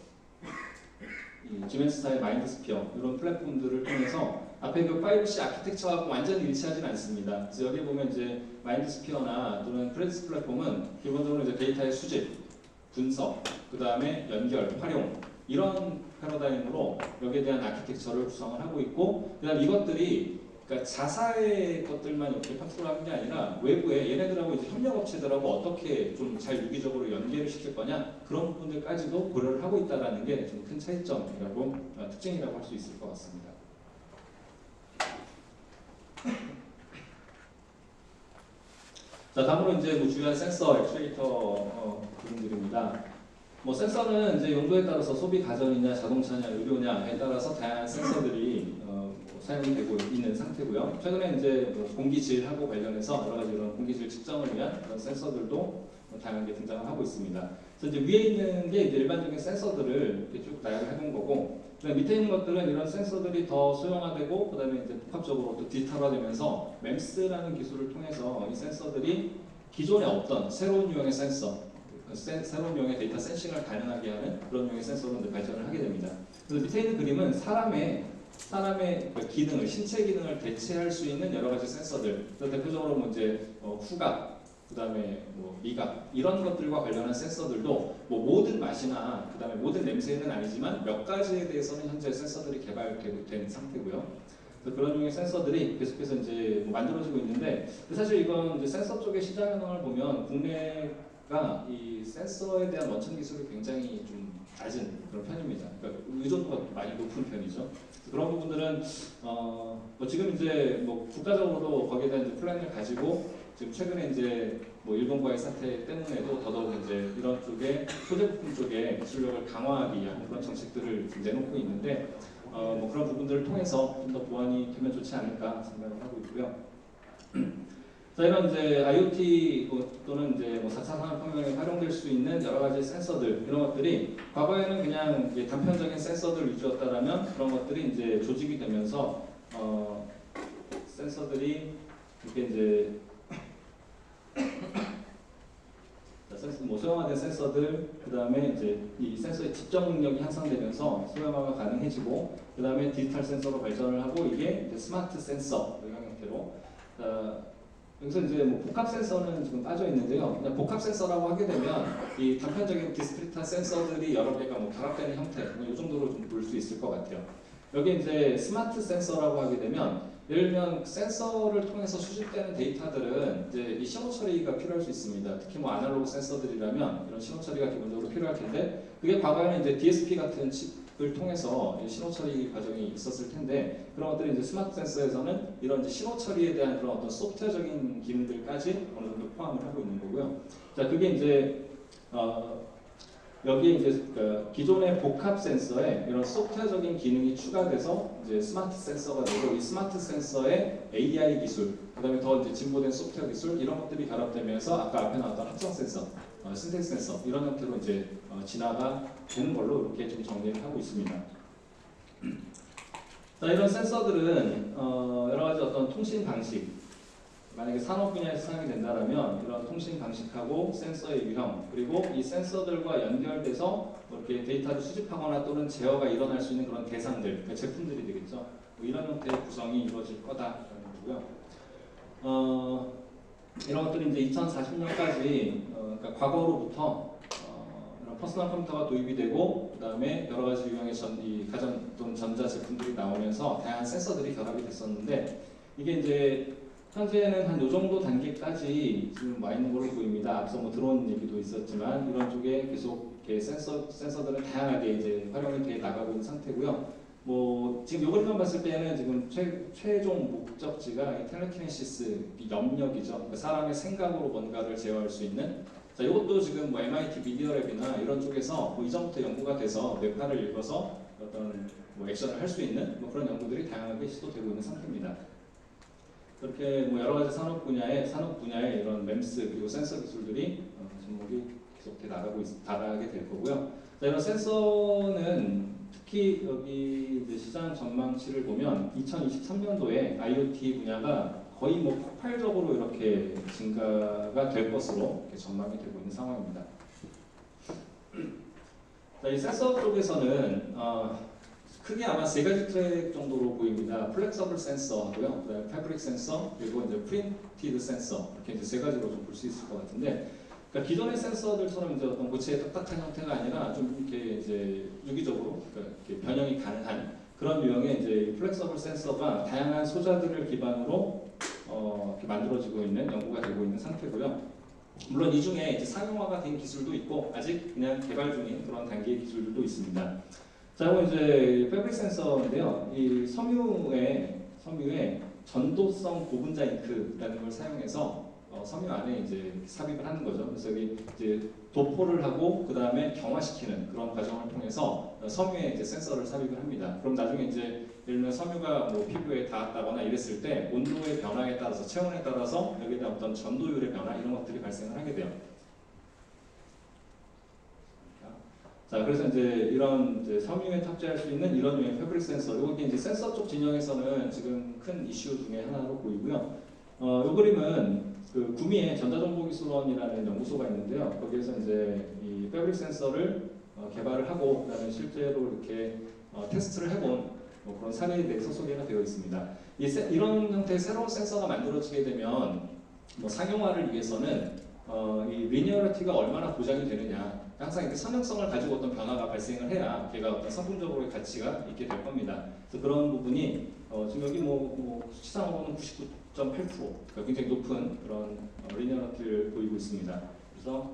이 지멘스타의 마인드스피어 이런 플랫폼들을 통해서 앞에 그 5C 아키텍처하고 완전히 일치하지는 않습니다. 그래서 여기 보면 이제 마인드스피어나 또는 프레딕스 플랫폼은 기본적으로 이제 데이터의 수집, 분석, 그 다음에 연결, 활용 이런 패러다임으로 여기에 대한 아키텍처를 구성을 하고 있고, 그다음 이것들이 그러니까 자사의 것들만 이렇게 컨트롤하는 게 아니라 외부에 얘네들하고 이제 협력업체들하고 어떻게 좀 잘 유기적으로 연계를 시킬 거냐 그런 부분들까지도 고려를 하고 있다는 게 좀 큰 차이점이라고 특징이라고 할 수 있을 것 같습니다. 자, 다음으로 이제 뭐 주요한 센서, 액추에이터 부분들입니다. 뭐 센서는 이제 용도에 따라서 소비 가전이냐, 자동차냐, 의료냐에 따라서 다양한 센서들이 사용이 되고 있는 상태고요. 최근에 이제 뭐 공기질하고 관련해서 여러 가지 이런 공기질 측정을 위한 그런 센서들도 다양하게 등장을 하고 있습니다. 그래서 이제 위에 있는 게 이제 일반적인 센서들을 이렇게 쭉 나열을 해본 거고, 밑에 있는 것들은 이런 센서들이 더 소형화되고, 그다음에 이제 복합적으로 또 디지털화되면서 MEMS라는 기술을 통해서 이 센서들이 기존에 없던 새로운 유형의 센서, 새로운 유형의 데이터 센싱을 가능하게 하는 그런 유형의 센서로 이제 발전을 하게 됩니다. 그래서 밑에 있는 그림은 사람의 그 기능을, 신체 기능을 대체할 수 있는 여러 가지 센서들. 대표적으로 뭐 이제 후각, 그다음에 뭐 미각 이런 것들과 관련한 센서들도 뭐 모든 맛이나 그다음에 모든 냄새는 아니지만 몇 가지에 대해서는 현재 센서들이 개발되고 된 상태고요. 그래서 그런 종류의 센서들이 계속해서 이제 뭐 만들어지고 있는데, 사실 이건 이제 센서 쪽의 시장 현황을 보면 국내가 이 센서에 대한 원천 기술이 굉장히 좀 낮은 그런 편입니다. 그러니까 의존도가 많이 높은 편이죠. 그런 부분들은 뭐 지금 이제 뭐 국가적으로도 거기에 대한 이제 플랜을 가지고 지금 최근에 이제 뭐 일본과의 사태 때문에도 더더욱 이제 이런 쪽에 소재 부품 쪽에 기술력을 강화하기 위한 그런 정책들을 내놓고 있는데, 뭐 그런 부분들을 통해서 좀 더 보완이 되면 좋지 않을까 생각을 하고 있고요. 자, 이런 이제 IoT 또는 이제 4차 산업혁명에 활용될 수 있는 여러 가지 센서들 이런 것들이 과거에는 그냥 이제 단편적인 센서들 위주였다라면 그런 것들이 이제 조직이 되면서 센서들이 이렇게 이제 소형화된 센서들, 그 다음에 이제 이 센서의 집적 능력이 향상되면서 소형화가 가능해지고, 그 다음에 디지털 센서로 발전을 하고 이게 이제 스마트 센서 이런 형태로. 여기서 이제 뭐 복합 센서는 지금 빠져 있는데요. 그냥 복합 센서라고 하게 되면 이 단편적인 디스크리트한 센서들이 여러 개가 뭐 결합되는 형태, 이 정도로 좀 볼 수 있을 것 같아요. 여기 이제 스마트 센서라고 하게 되면 예를 들면 센서를 통해서 수집되는 데이터들은 이제 이 신호 처리가 필요할 수 있습니다. 특히 뭐 아날로그 센서들이라면 이런 신호 처리가 기본적으로 필요할 텐데 그게 과거에는 이제 DSP 같은 칩을 통해서 신호 처리 과정이 있었을 텐데 그런 것들이 이제 스마트 센서에서는 이런 이제 신호 처리에 대한 그런 어떤 소프트웨어적인 기능들까지 어느 정도 포함을 하고 있는 거고요. 자, 그게 이제 여기에 이제 기존의 복합 센서에 이런 소프트웨어적인 기능이 추가돼서 이제 스마트 센서가 되고 이 스마트 센서에 AI 기술, 그다음에 더 이제 진보된 소프트웨어 기술 이런 것들이 결합되면서 아까 앞에 나왔던 합성 센서, 신생 센서 이런 형태로 이제 진화가 되는 걸로 이렇게 좀 정리를 하고 있습니다. 자, 이런 센서들은 여러 가지 어떤 통신 방식, 만약에 산업 분야에서 사용이 된다면 이런 통신 방식하고 센서의 유형 그리고 이 센서들과 연결돼서 이렇게 데이터를 수집하거나 또는 제어가 일어날 수 있는 그런 대상들, 그러니까 제품들이 되겠죠. 뭐 이런 형태의 구성이 이루어질 거다라는 거고요. 이런 것들이 이제 2040년까지 그러니까 과거로부터 이런 퍼스널 컴퓨터가 도입이 되고 그 다음에 여러 가지 유형의 이 가전 또는 전자 제품들이 나오면서 다양한 센서들이 결합이 됐었는데 이게 이제 현재는 한 요 정도 단계까지 지금 와 있는 걸로 보입니다. 앞서 뭐 드론 얘기도 있었지만 이런 쪽에 계속 이렇게 센서들은 다양하게 이제 활용이 돼 나가고 있는 상태고요. 뭐 지금 요걸만 봤을 때는 지금 최종 목적지가 이 텔레키네시스 이 염력이죠. 그러니까 사람의 생각으로 뭔가를 제어할 수 있는. 자, 이것도 지금 뭐 MIT 미디어랩이나 이런 쪽에서 뭐 이전부터 연구가 돼서 뇌파를 읽어서 어떤 뭐 액션을 할 수 있는 뭐 그런 연구들이 다양하게 시도되고 있는 상태입니다. 그렇게 뭐 여러 가지 산업 분야의 이런 MEMS 그리고 센서 기술들이 접목이 계속해 나가게 될 거고요. 자, 이런 센서는 특히 여기 이제 시장 전망치를 보면 2023년도에 IoT 분야가 거의 뭐 폭발적으로 이렇게 증가가 될 것으로 이렇게 전망이 되고 있는 상황입니다. 자, 이 센서 쪽에서는 크게 아마 세 가지 트랙 정도로 보입니다. 플렉서블 센서하고요, 그다음에 패브릭 센서, 그리고 이제 프린티드 센서 이렇게 이제 세 가지로 좀 볼 수 있을 것 같은데, 그러니까 기존의 센서들처럼 이제 어떤 고체의 딱딱한 형태가 아니라 좀 이렇게 이제 유기적으로 그러니까 이렇게 변형이 가능한 그런 유형의 이제 플렉서블 센서가 다양한 소자들을 기반으로 이렇게 만들어지고 있는 연구가 되고 있는 상태고요. 물론 이 중에 이제 상용화가 된 기술도 있고 아직 그냥 개발 중인 그런 단계의 기술들도 있습니다. 자, 이건 이제 패브릭 센서인데요. 이 섬유에 전도성 고분자 잉크라는 걸 사용해서 섬유 안에 이제 삽입을 하는 거죠. 그래서 여기 이제 도포를 하고 그 다음에 경화시키는 그런 과정을 통해서 섬유에 이제 센서를 삽입을 합니다. 그럼 나중에 이제 예를 들면 섬유가 뭐 피부에 닿았다거나 이랬을 때 온도의 변화에 따라서 체온에 따라서 여기에 대한 어떤 전도율의 변화 이런 것들이 발생을 하게 돼요. 자, 그래서 이제 이런 이제 섬유에 탑재할 수 있는 이런 유형의 패브릭 센서, 이게 이제 센서 쪽 진영에서는 지금 큰 이슈 중에 하나로 보이고요. 이 그림은 그 구미에 전자정보기술원이라는 연구소가 있는데요. 거기에서 이제 이 패브릭 센서를 개발을 하고 그다음에 실제로 이렇게 테스트를 해본 뭐 그런 사례에 대해서 소개가 되어 있습니다. 이런 형태의 새로운 센서가 만들어지게 되면 뭐 상용화를 위해서는 이 리니어리티가 얼마나 보장이 되느냐. 항상 이렇게 선형성을 가지고 어떤 변화가 발생을 해야 걔가 어떤 성분적으로의 가치가 있게 될 겁니다. 그래서 그런 부분이 지금 여기 뭐 수치상으로는 99.8% 그러니까 굉장히 높은 그런 리니어리티를 보이고 있습니다. 그래서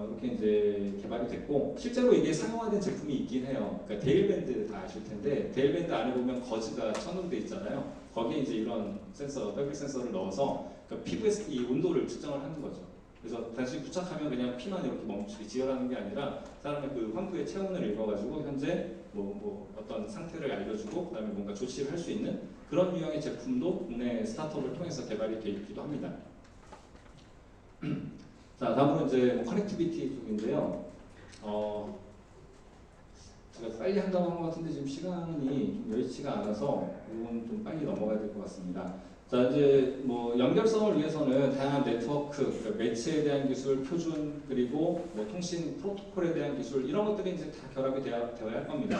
이렇게 이제 개발이 됐고 실제로 이게 상용화된 제품이 있긴 해요. 그러니까 데일밴드 다 아실 텐데 데일밴드 안에 보면 거즈가 천음돼 있잖아요. 거기에 이제 이런 센서, 패브릭 센서를 넣어서 그러니까 피부의 이 온도를 측정을 하는 거죠. 그래서 단순히 부착하면 그냥 피만 이렇게 멈추게 지혈하는 게 아니라 사람의 그 환부의 체온을 읽어가지고 현재 뭐 어떤 상태를 알려주고 그다음에 뭔가 조치를 할 수 있는 그런 유형의 제품도 국내 스타트업을 통해서 개발이 되어 있기도 합니다. 자, 다음으로 이제 뭐 커넥티비티 쪽인데요. 제가 빨리 한다고 한 것 같은데 지금 시간이 좀 여의치가 않아서 이건 좀 빨리 넘어가야 될 것 같습니다. 자, 이제 뭐 연결성을 위해서는 다양한 네트워크, 그러니까 매체에 대한 기술, 표준, 그리고 뭐 통신 프로토콜에 대한 기술 이런 것들이 이제 다 결합이 되어야 할 겁니다.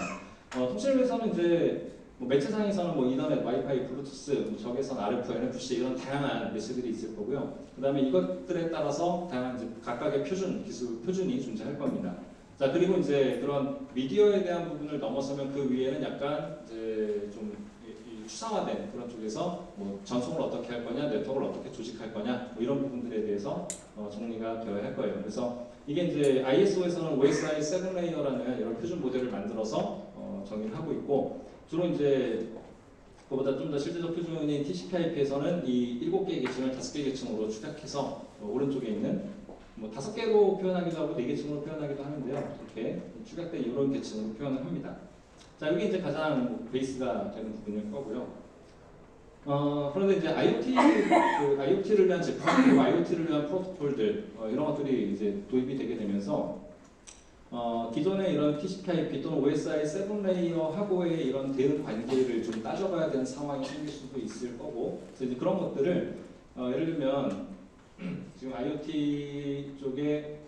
통신을 위해서는 이제 뭐 매체상에서는 뭐 이더넷, 와이파이, 블루투스, 뭐 적외선, RF, NFC 이런 다양한 매체들이 있을 거고요. 그다음에 이것들에 따라서 다양한 이제 각각의 표준 기술 표준이 존재할 겁니다. 자, 그리고 이제 그런 미디어에 대한 부분을 넘어서면 그 위에는 약간 이제 좀 추상화된 그런 쪽에서 뭐 전송을 어떻게 할 거냐, 네트워크를 어떻게 조직할 거냐 뭐 이런 부분들에 대해서 정리가 되어야 할 거예요. 그래서 이게 이제 ISO에서는 OSI 7레이어라는 이런 표준 모델을 만들어서 정의를 하고 있고 주로 이제 그보다 좀 더 실제적 표준인 TCP/IP에서는 이 7개의 계층을 5개 계층으로 축약해서 오른쪽에 있는 뭐 5개로 표현하기도 하고 4계층으로 표현하기도 하는데요. 이렇게 축약된 이런 계층으로 표현을 합니다. 자, 여기 이제 가장 베이스가 되는 부분일 거고요. 그런데 이제 IoT를 위한 제품, 그리고 IoT를 위한 프로토콜들 이런 것들이 이제 도입이 되게 되면서 기존의 이런 TCP/IP 또는 OSI 7레이어하고의 이런 대응 관계를 좀 따져봐야 되는 상황이 생길 수도 있을 거고, 그래서 이제 그런 것들을 예를 들면 지금 IoT 쪽에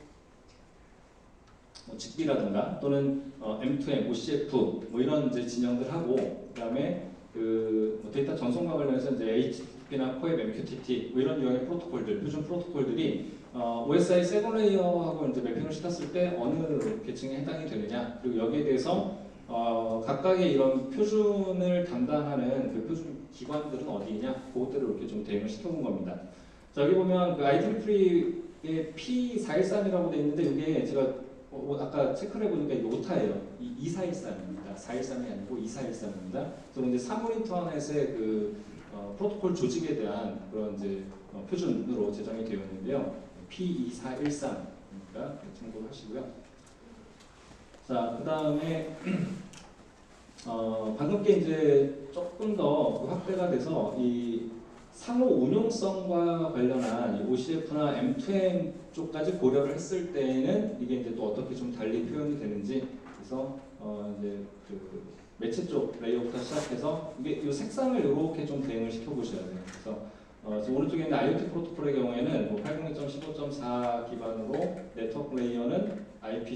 뭐 직비라든가 또는 M2M, OCF 뭐 이런 이제 진영들 하고 그다음에 뭐 데이터 전송과 관련해서 이제 HTTP나 코앱, MQTT 뭐 이런 유형의 프로토콜들, 표준 프로토콜들이 OSI 7레이어하고 이제 매핑을 시켰을 때 어느 계층에 해당이 되느냐 그리고 여기에 대해서 각각의 이런 표준을 담당하는 그 표준 기관들은 어디냐 그것들을 이렇게 좀 대응을 시켜본 겁니다. 자, 여기 보면 그 IEEE의 P413이라고 되어 있는데 이게 제가 아까 체크를 해보니까 이게 오타예요. 2413입니다. 413이 아니고 2413입니다. 그래서 이제 사물 인터넷의 그 프로토콜 조직에 대한 그런 이제 표준으로 제정이 되어 있는데요. P2413입니다. 참고를 하시고요. 자, 그 다음에 방금 게 이제 조금 더 확대가 돼서 이 상호 운용성과 관련한 이 OCF나 M2M 쪽까지 고려를 했을 때에는 이게 이제 또 어떻게 좀 달리 표현이 되는지 그래서 이제 그 매체 쪽 레이어부터 시작해서 이게 이 색상을 이렇게 좀 대응을 시켜 보셔야 돼요. 그래서 지금 오른쪽에 있는 IoT 프로토콜의 경우에는 뭐 802.15.4 기반으로 네트워크 레이어는 IP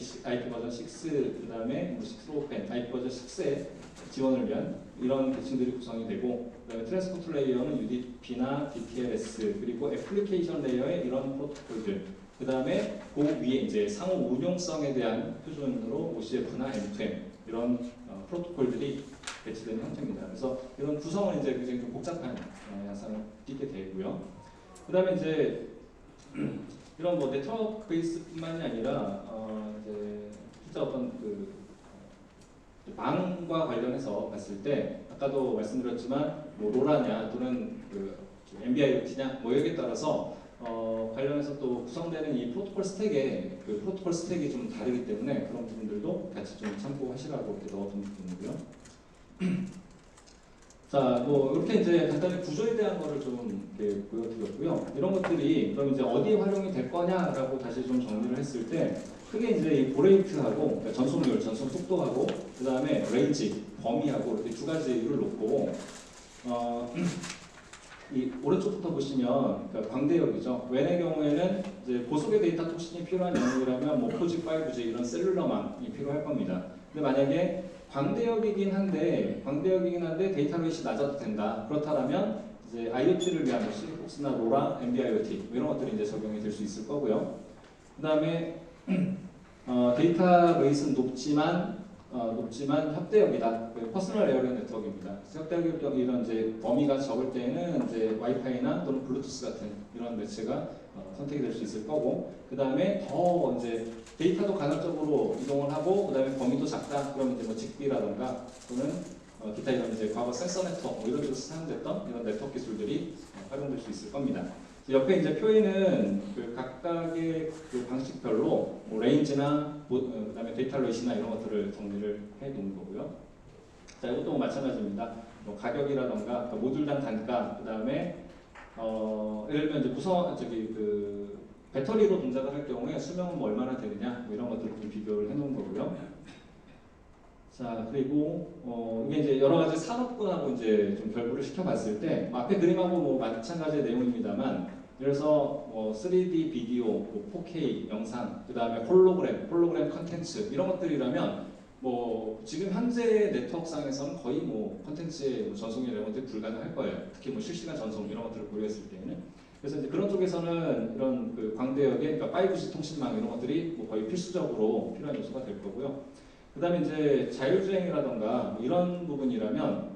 버전 6 그다음에 6로펜 IP 버전 6에 지원을 위한 이런 계층들이 구성이 되고 그다음에 트랜스포트 레이어는 UDP나 DTLS 그리고 애플리케이션 레이어의 이런 프로토콜들 그다음에 그 위에 이제 상호 운용성에 대한 표준으로 OCF나 M2M 이런 프로토콜들이 배치되는 형태입니다. 그래서 이런 구성은 이제 굉장히 좀 복잡한 양상을 띠게 되고요. 그다음에 이제 이런 뭐 네트워크 베이스뿐만이 아니라 이제 진짜 어떤 그 망과 관련해서 봤을 때 아까도 말씀드렸지만 뭐 로라냐 또는 그 NB-IoT냐 뭐 여기에 따라서 관련해서 또 구성되는 이 프로토콜 스택의 그 프로토콜 스택이 좀 다르기 때문에 그런 부분들도 같이 좀 참고하시라고 이렇게 넣어둔 부분이고요. 자, 뭐 이렇게 이제 간단히 구조에 대한 거를 좀 이렇게 보여드렸고요. 이런 것들이 그럼 이제 어디에 활용이 될 거냐라고 다시 좀 정리를 했을 때 크게 이제 이 보레이트하고 그러니까 전송률, 전송 속도하고 그 다음에 레인지, 범위하고 이렇게 두 가지를 놓고 이 오른쪽부터 보시면 그러니까 광대역이죠. 웬의 경우에는 이제 고속의 데이터 통신이 필요한 영역이라면 뭐 4G, 5G 이런 셀룰러망이 필요할 겁니다. 근데 만약에 광대역이긴 한데 데이터 레이시 낮아도 된다. 그렇다면 이제 IoT를 위한 시리폭스나 로라, NB-IoT 이런 것들이 이제 적용이 될 수 있을 거고요. 그다음에 데이터 레이스는 높지만 협대역이다. 퍼스널 에어리어 네트워크입니다. 협대역 이런 이제 범위가 적을 때에는 이제 와이파이나 또는 블루투스 같은 이런 매체가 선택이 될 수 있을 거고, 그 다음에 더 이제 데이터도 간헐적으로 이동을 하고, 그 다음에 범위도 작다. 그러면 이제 뭐 직비라던가 또는 기타 이런 이제 과거 센서 네트워크 뭐 이런 쪽으로 사용됐던 이런 네트워크 기술들이 활용될 수 있을 겁니다. 옆에 이제 표에는 그 각각의 그 방식별로 뭐 레인지나 그다음에 데이터 레이시나 이런 것들을 정리를 해 놓은 거고요. 자, 이것도 마찬가지입니다. 뭐 가격이라던가 그 모듈당 단가, 그다음에 예를 들면 이제 그 배터리로 동작을 할 경우에 수명은 뭐 얼마나 되느냐 뭐 이런 것들을 좀 비교를 해 놓은 거고요. 자, 그리고 이게 이제 여러 가지 산업군하고 이제 좀 결부를 시켜봤을 때 앞에 그림하고 뭐 마찬가지의 내용입니다만, 그래서 3D 비디오, 뭐 4K 영상, 그 다음에 홀로그램 컨텐츠 이런 것들이라면 뭐 지금 현재 네트워크상에서는 거의 뭐 컨텐츠의 뭐 전송이나 이런 것들이 불가능할 거예요. 특히 뭐 실시간 전송 이런 것들을 고려했을 때에는. 그래서 이제 그런 쪽에서는 이런 그 광대역의 그러니까 5G 통신망 이런 것들이 뭐 거의 필수적으로 필요한 요소가 될 거고요. 그 다음에 이제 자율주행이라던가 뭐 이런 부분이라면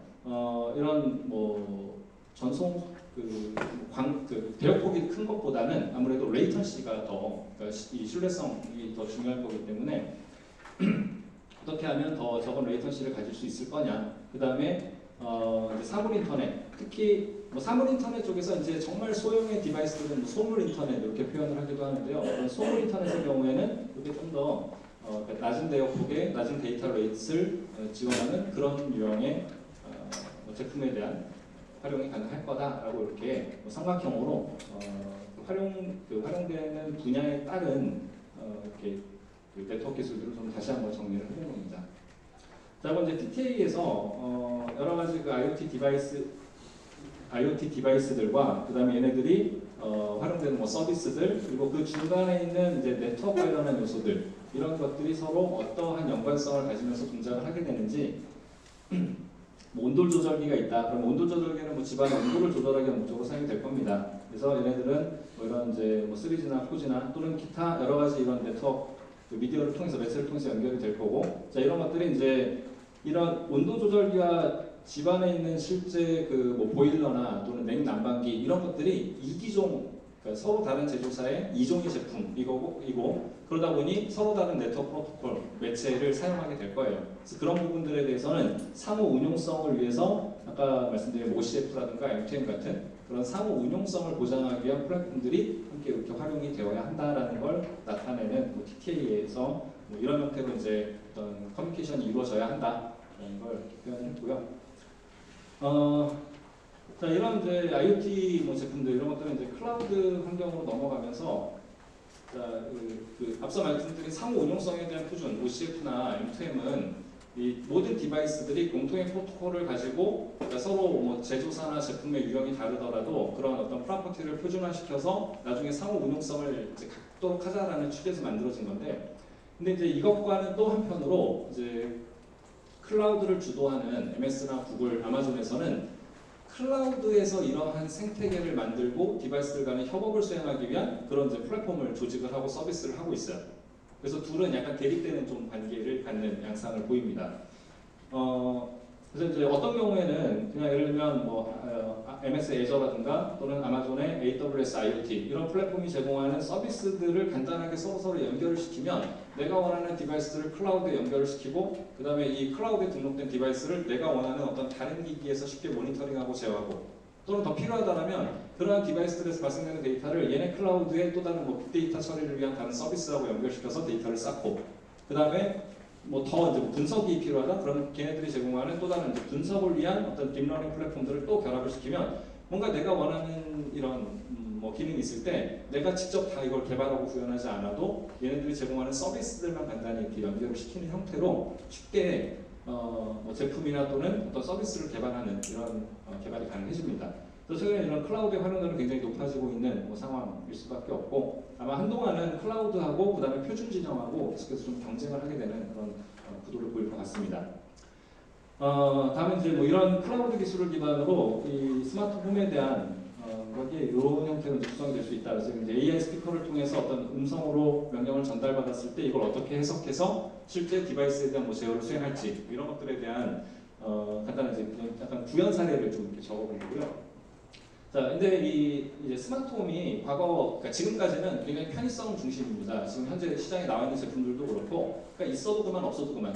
이런 뭐 전송 대역폭이 큰 것보다는 아무래도 레이턴시가 더 그러니까 이 신뢰성이 더 중요할 거기 때문에 어떻게 하면 더 적은 레이턴시를 가질 수 있을 거냐. 그 다음에 사물 인터넷, 특히 뭐 사물 인터넷 쪽에서 이제 정말 소형의 디바이스들은 뭐 소물 인터넷 이렇게 표현을 하기도 하는데요. 그런 소물 인터넷의 경우에는 이게 좀 더 낮은 대역폭의 낮은 데이터 레이트를 지원하는 그런 유형의 제품에 대한 활용이 가능할 거다라고 이렇게 삼각형으로 활용되는 분야에 따른 이렇게 그 네트워크 기술들을 좀 다시 한번 정리를 해본 겁니다. 자, 그럼 이제 TTA에서 여러 가지 그 IoT 디바이스들과 그 다음에 얘네들이 활용되는 뭐 서비스들, 그리고 그 중간에 있는 이제 네트워크 관련한 요소들, 이런 것들이 서로 어떠한 연관성을 가지면서 동작을 하게 되는지, 뭐 온도 조절기가 있다. 그럼 온도 조절기는 뭐 집안의 온도를 조절하기 위한 목적으로 사용이 될 겁니다. 그래서 얘네들은 뭐 이런 이제 뭐 3G나 4G나 또는 기타 여러 가지 이런 네트워크 그 미디어를 통해서 매체를 통해서 연결이 될 거고, 자, 이런 것들이 이제 이런 온도 조절기와 집안에 있는 실제 그 뭐 보일러나 또는 냉난방기 이런 것들이 이기종, 그러니까 서로 다른 제조사의 이종의 제품이고 그러다 보니 서로 다른 네트워크 프로토콜 매체를 사용하게 될 거예요. 그래서 그런 부분들에 대해서는 상호 운용성을 위해서 아까 말씀드린 OCF라든가 M2M 같은 그런 상호 운용성을 보장하기 위한 플랫폼들이 함께 이렇게 활용이 되어야 한다라는 걸 나타내는 뭐 TTA에서 뭐 이런 형태로 이제 어떤 커뮤니케이션이 이루어져야 한다라는 걸 표현을 했고요. 자, 이런 이제 IoT 뭐 제품들 이런 것들은 이제 클라우드 환경으로 넘어가면서, 자, 앞서 말씀드린 상호 운용성에 대한 표준 OCF나 M2M은 이 모든 디바이스들이 공통의 프로토콜을 가지고 그러니까 서로 뭐 제조사나 제품의 유형이 다르더라도 그런 어떤 프로퍼티를 표준화시켜서 나중에 상호 운용성을 이제 갖도록 하자라는 취지에서 만들어진 건데, 근데 이제 이것과는 또 한편으로 이제 클라우드를 주도하는 MS나 구글, 아마존에서는 클라우드에서 이러한 생태계를 만들고 디바이스들 간의 협업을 수행하기 위한 그런 이제 플랫폼을 조직을 하고 서비스를 하고 있어요. 그래서 둘은 약간 대립되는 좀 관계를 갖는 양상을 보입니다. 그래서 이제 어떤 경우에는 그냥 예를 들면 뭐 MS 애저라든가 또는 아마존의 AWS IoT 이런 플랫폼이 제공하는 서비스들을 간단하게 서로 연결을 시키면 내가 원하는 디바이스들을 클라우드에 연결을 시키고 그 다음에 이 클라우드에 등록된 디바이스를 내가 원하는 어떤 다른 기기에서 쉽게 모니터링하고 제어하고, 또는 더 필요하다면 그러한 디바이스들에서 발생되는 데이터를 얘네 클라우드에 또 다른 뭐 빅데이터 처리를 위한 다른 서비스하고 연결시켜서 데이터를 쌓고, 그 다음에 뭐 더 이제 분석이 필요하다 그런 걔네들이 제공하는 또 다른 이제 분석을 위한 어떤 딥러닝 플랫폼들을 또 결합을 시키면 뭔가 내가 원하는 이런 뭐 기능이 있을 때 내가 직접 다 이걸 개발하고 구현하지 않아도 얘네들이 제공하는 서비스들만 간단히 이렇게 연결을 시키는 형태로 쉽게 뭐 제품이나 또는 어떤 서비스를 개발하는 이런 개발이 가능해집니다. 그래서 최근에 이런 클라우드의 활용도는 굉장히 높아지고 있는 뭐 상황일 수밖에 없고, 아마 한동안은 클라우드하고 그 다음에 표준 진영하고 계속해서 좀 경쟁을 하게 되는 그런 구도를 보일 것 같습니다. 다음에 이제 뭐 이런 클라우드 기술을 기반으로 이 스마트홈에 대한 거기에 이런 형태로 구성이 될 수 있다. 그래서 이제 AI 스피커를 통해서 어떤 음성으로 명령을 전달받았을 때 이걸 어떻게 해석해서 실제 디바이스에 대한 뭐 제어를 수행할지 이런 것들에 대한 간단한 이제 약간 구현 사례를 좀 이렇게 적어보고요. 자, 근데 이제 스마트홈이 그러니까 지금까지는 굉장히 편의성 중심입니다. 지금 현재 시장에 나와 있는 제품들도 그렇고, 그러니까 있어도 그만 없어도 그만.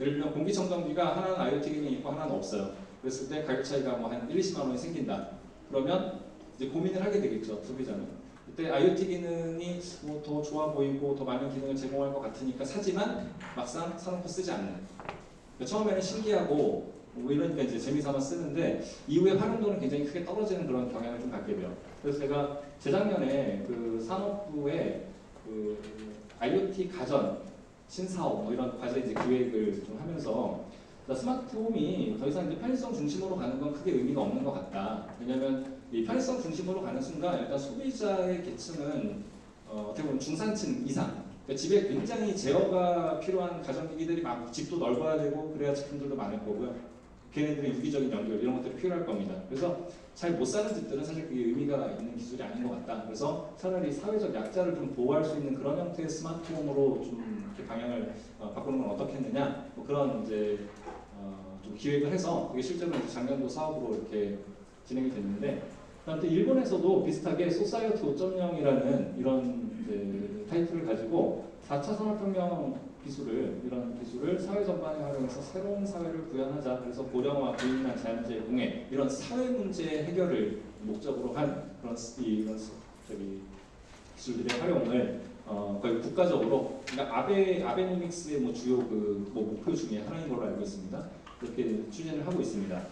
예를 들면 공기청정기가 하나는 IoT 기능이 있고 하나는 없어요. 그랬을 때 가격 차이가 뭐 한 1, 20만 원이 생긴다. 그러면 이제 고민을 하게 되겠죠, 소비자는. 그때 IoT 기능이 뭐 더 좋아 보이고 더 많은 기능을 제공할 것 같으니까 사지만 막상 사놓고 쓰지 않는. 그러니까 처음에는 신기하고 뭐 이러니까 이제 재미삼아 쓰는데 이후에 활용도는 굉장히 크게 떨어지는 그런 경향을 좀 갖게 돼요. 그래서 제가 재작년에 그 산업부에 그 IoT 가전 신사업 뭐 이런 과제 이제 기획을 좀 하면서 스마트홈이 더 이상 이제 편의성 중심으로 가는 건 크게 의미가 없는 것 같다. 왜냐하면 이 편의성 중심으로 가는 순간 일단 소비자의 계층은 어떻게 보면 중산층 이상. 그러니까 집에 굉장히 제어가 필요한 가전기기들이 막 집도 넓어야 되고 그래야 제품들도 많을 거고요. 걔네들의 유기적인 연결 이런 것들이 필요할 겁니다. 그래서 잘 못 사는 집들은 사실 그게 의미가 있는 기술이 아닌 것 같다. 그래서 차라리 사회적 약자를 좀 보호할 수 있는 그런 형태의 스마트홈으로 좀 이렇게 방향을 바꾸는 건 어떻겠느냐. 뭐 그런 이제 좀 기획을 해서 그게 실제로 이제 작년도 사업으로 이렇게 진행이 됐는데, 아무튼 일본에서도 비슷하게 소사이어티 5.0이라는 이런 이제 타이틀을 가지고 4차 산업혁명 이런 기술을 사회 전반에 활용해서 새로운 사회를 구현하자. 그래서 고령화, 부인난, 자연재해, 공해 이런 사회 문제 해결을 목적으로 한 그런 이런 기술들의 활용을 거의 국가적으로, 그러니까 아베노믹스의 뭐 주요 뭐 목표 중에 하나인 걸로 알고 있습니다. 그렇게 추진을 하고 있습니다.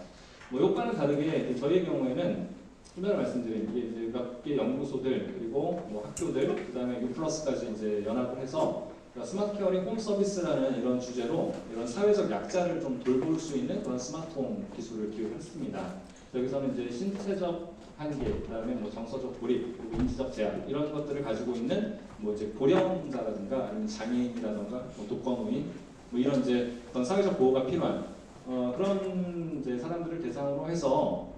뭐 이것과는 다르게 저희의 경우에는 좀 전에 말씀드린 이제 몇 개 연구소들 그리고 뭐 학교들 그다음에 U+까지 이제 연합을 해서 스마트 케어링 홈 서비스라는 이런 주제로 이런 사회적 약자를 좀 돌볼 수 있는 그런 스마트홈 기술을 기획했습니다. 여기서는 이제 신체적 한계, 그다음에 뭐 정서적 고립, 그리고 인지적 제한 이런 것들을 가지고 있는 뭐 이제 고령자라든가 아니면 장애인이라든가 뭐 독거노인 뭐 이런 이제 어떤 사회적 보호가 필요한 그런 이제 사람들을 대상으로 해서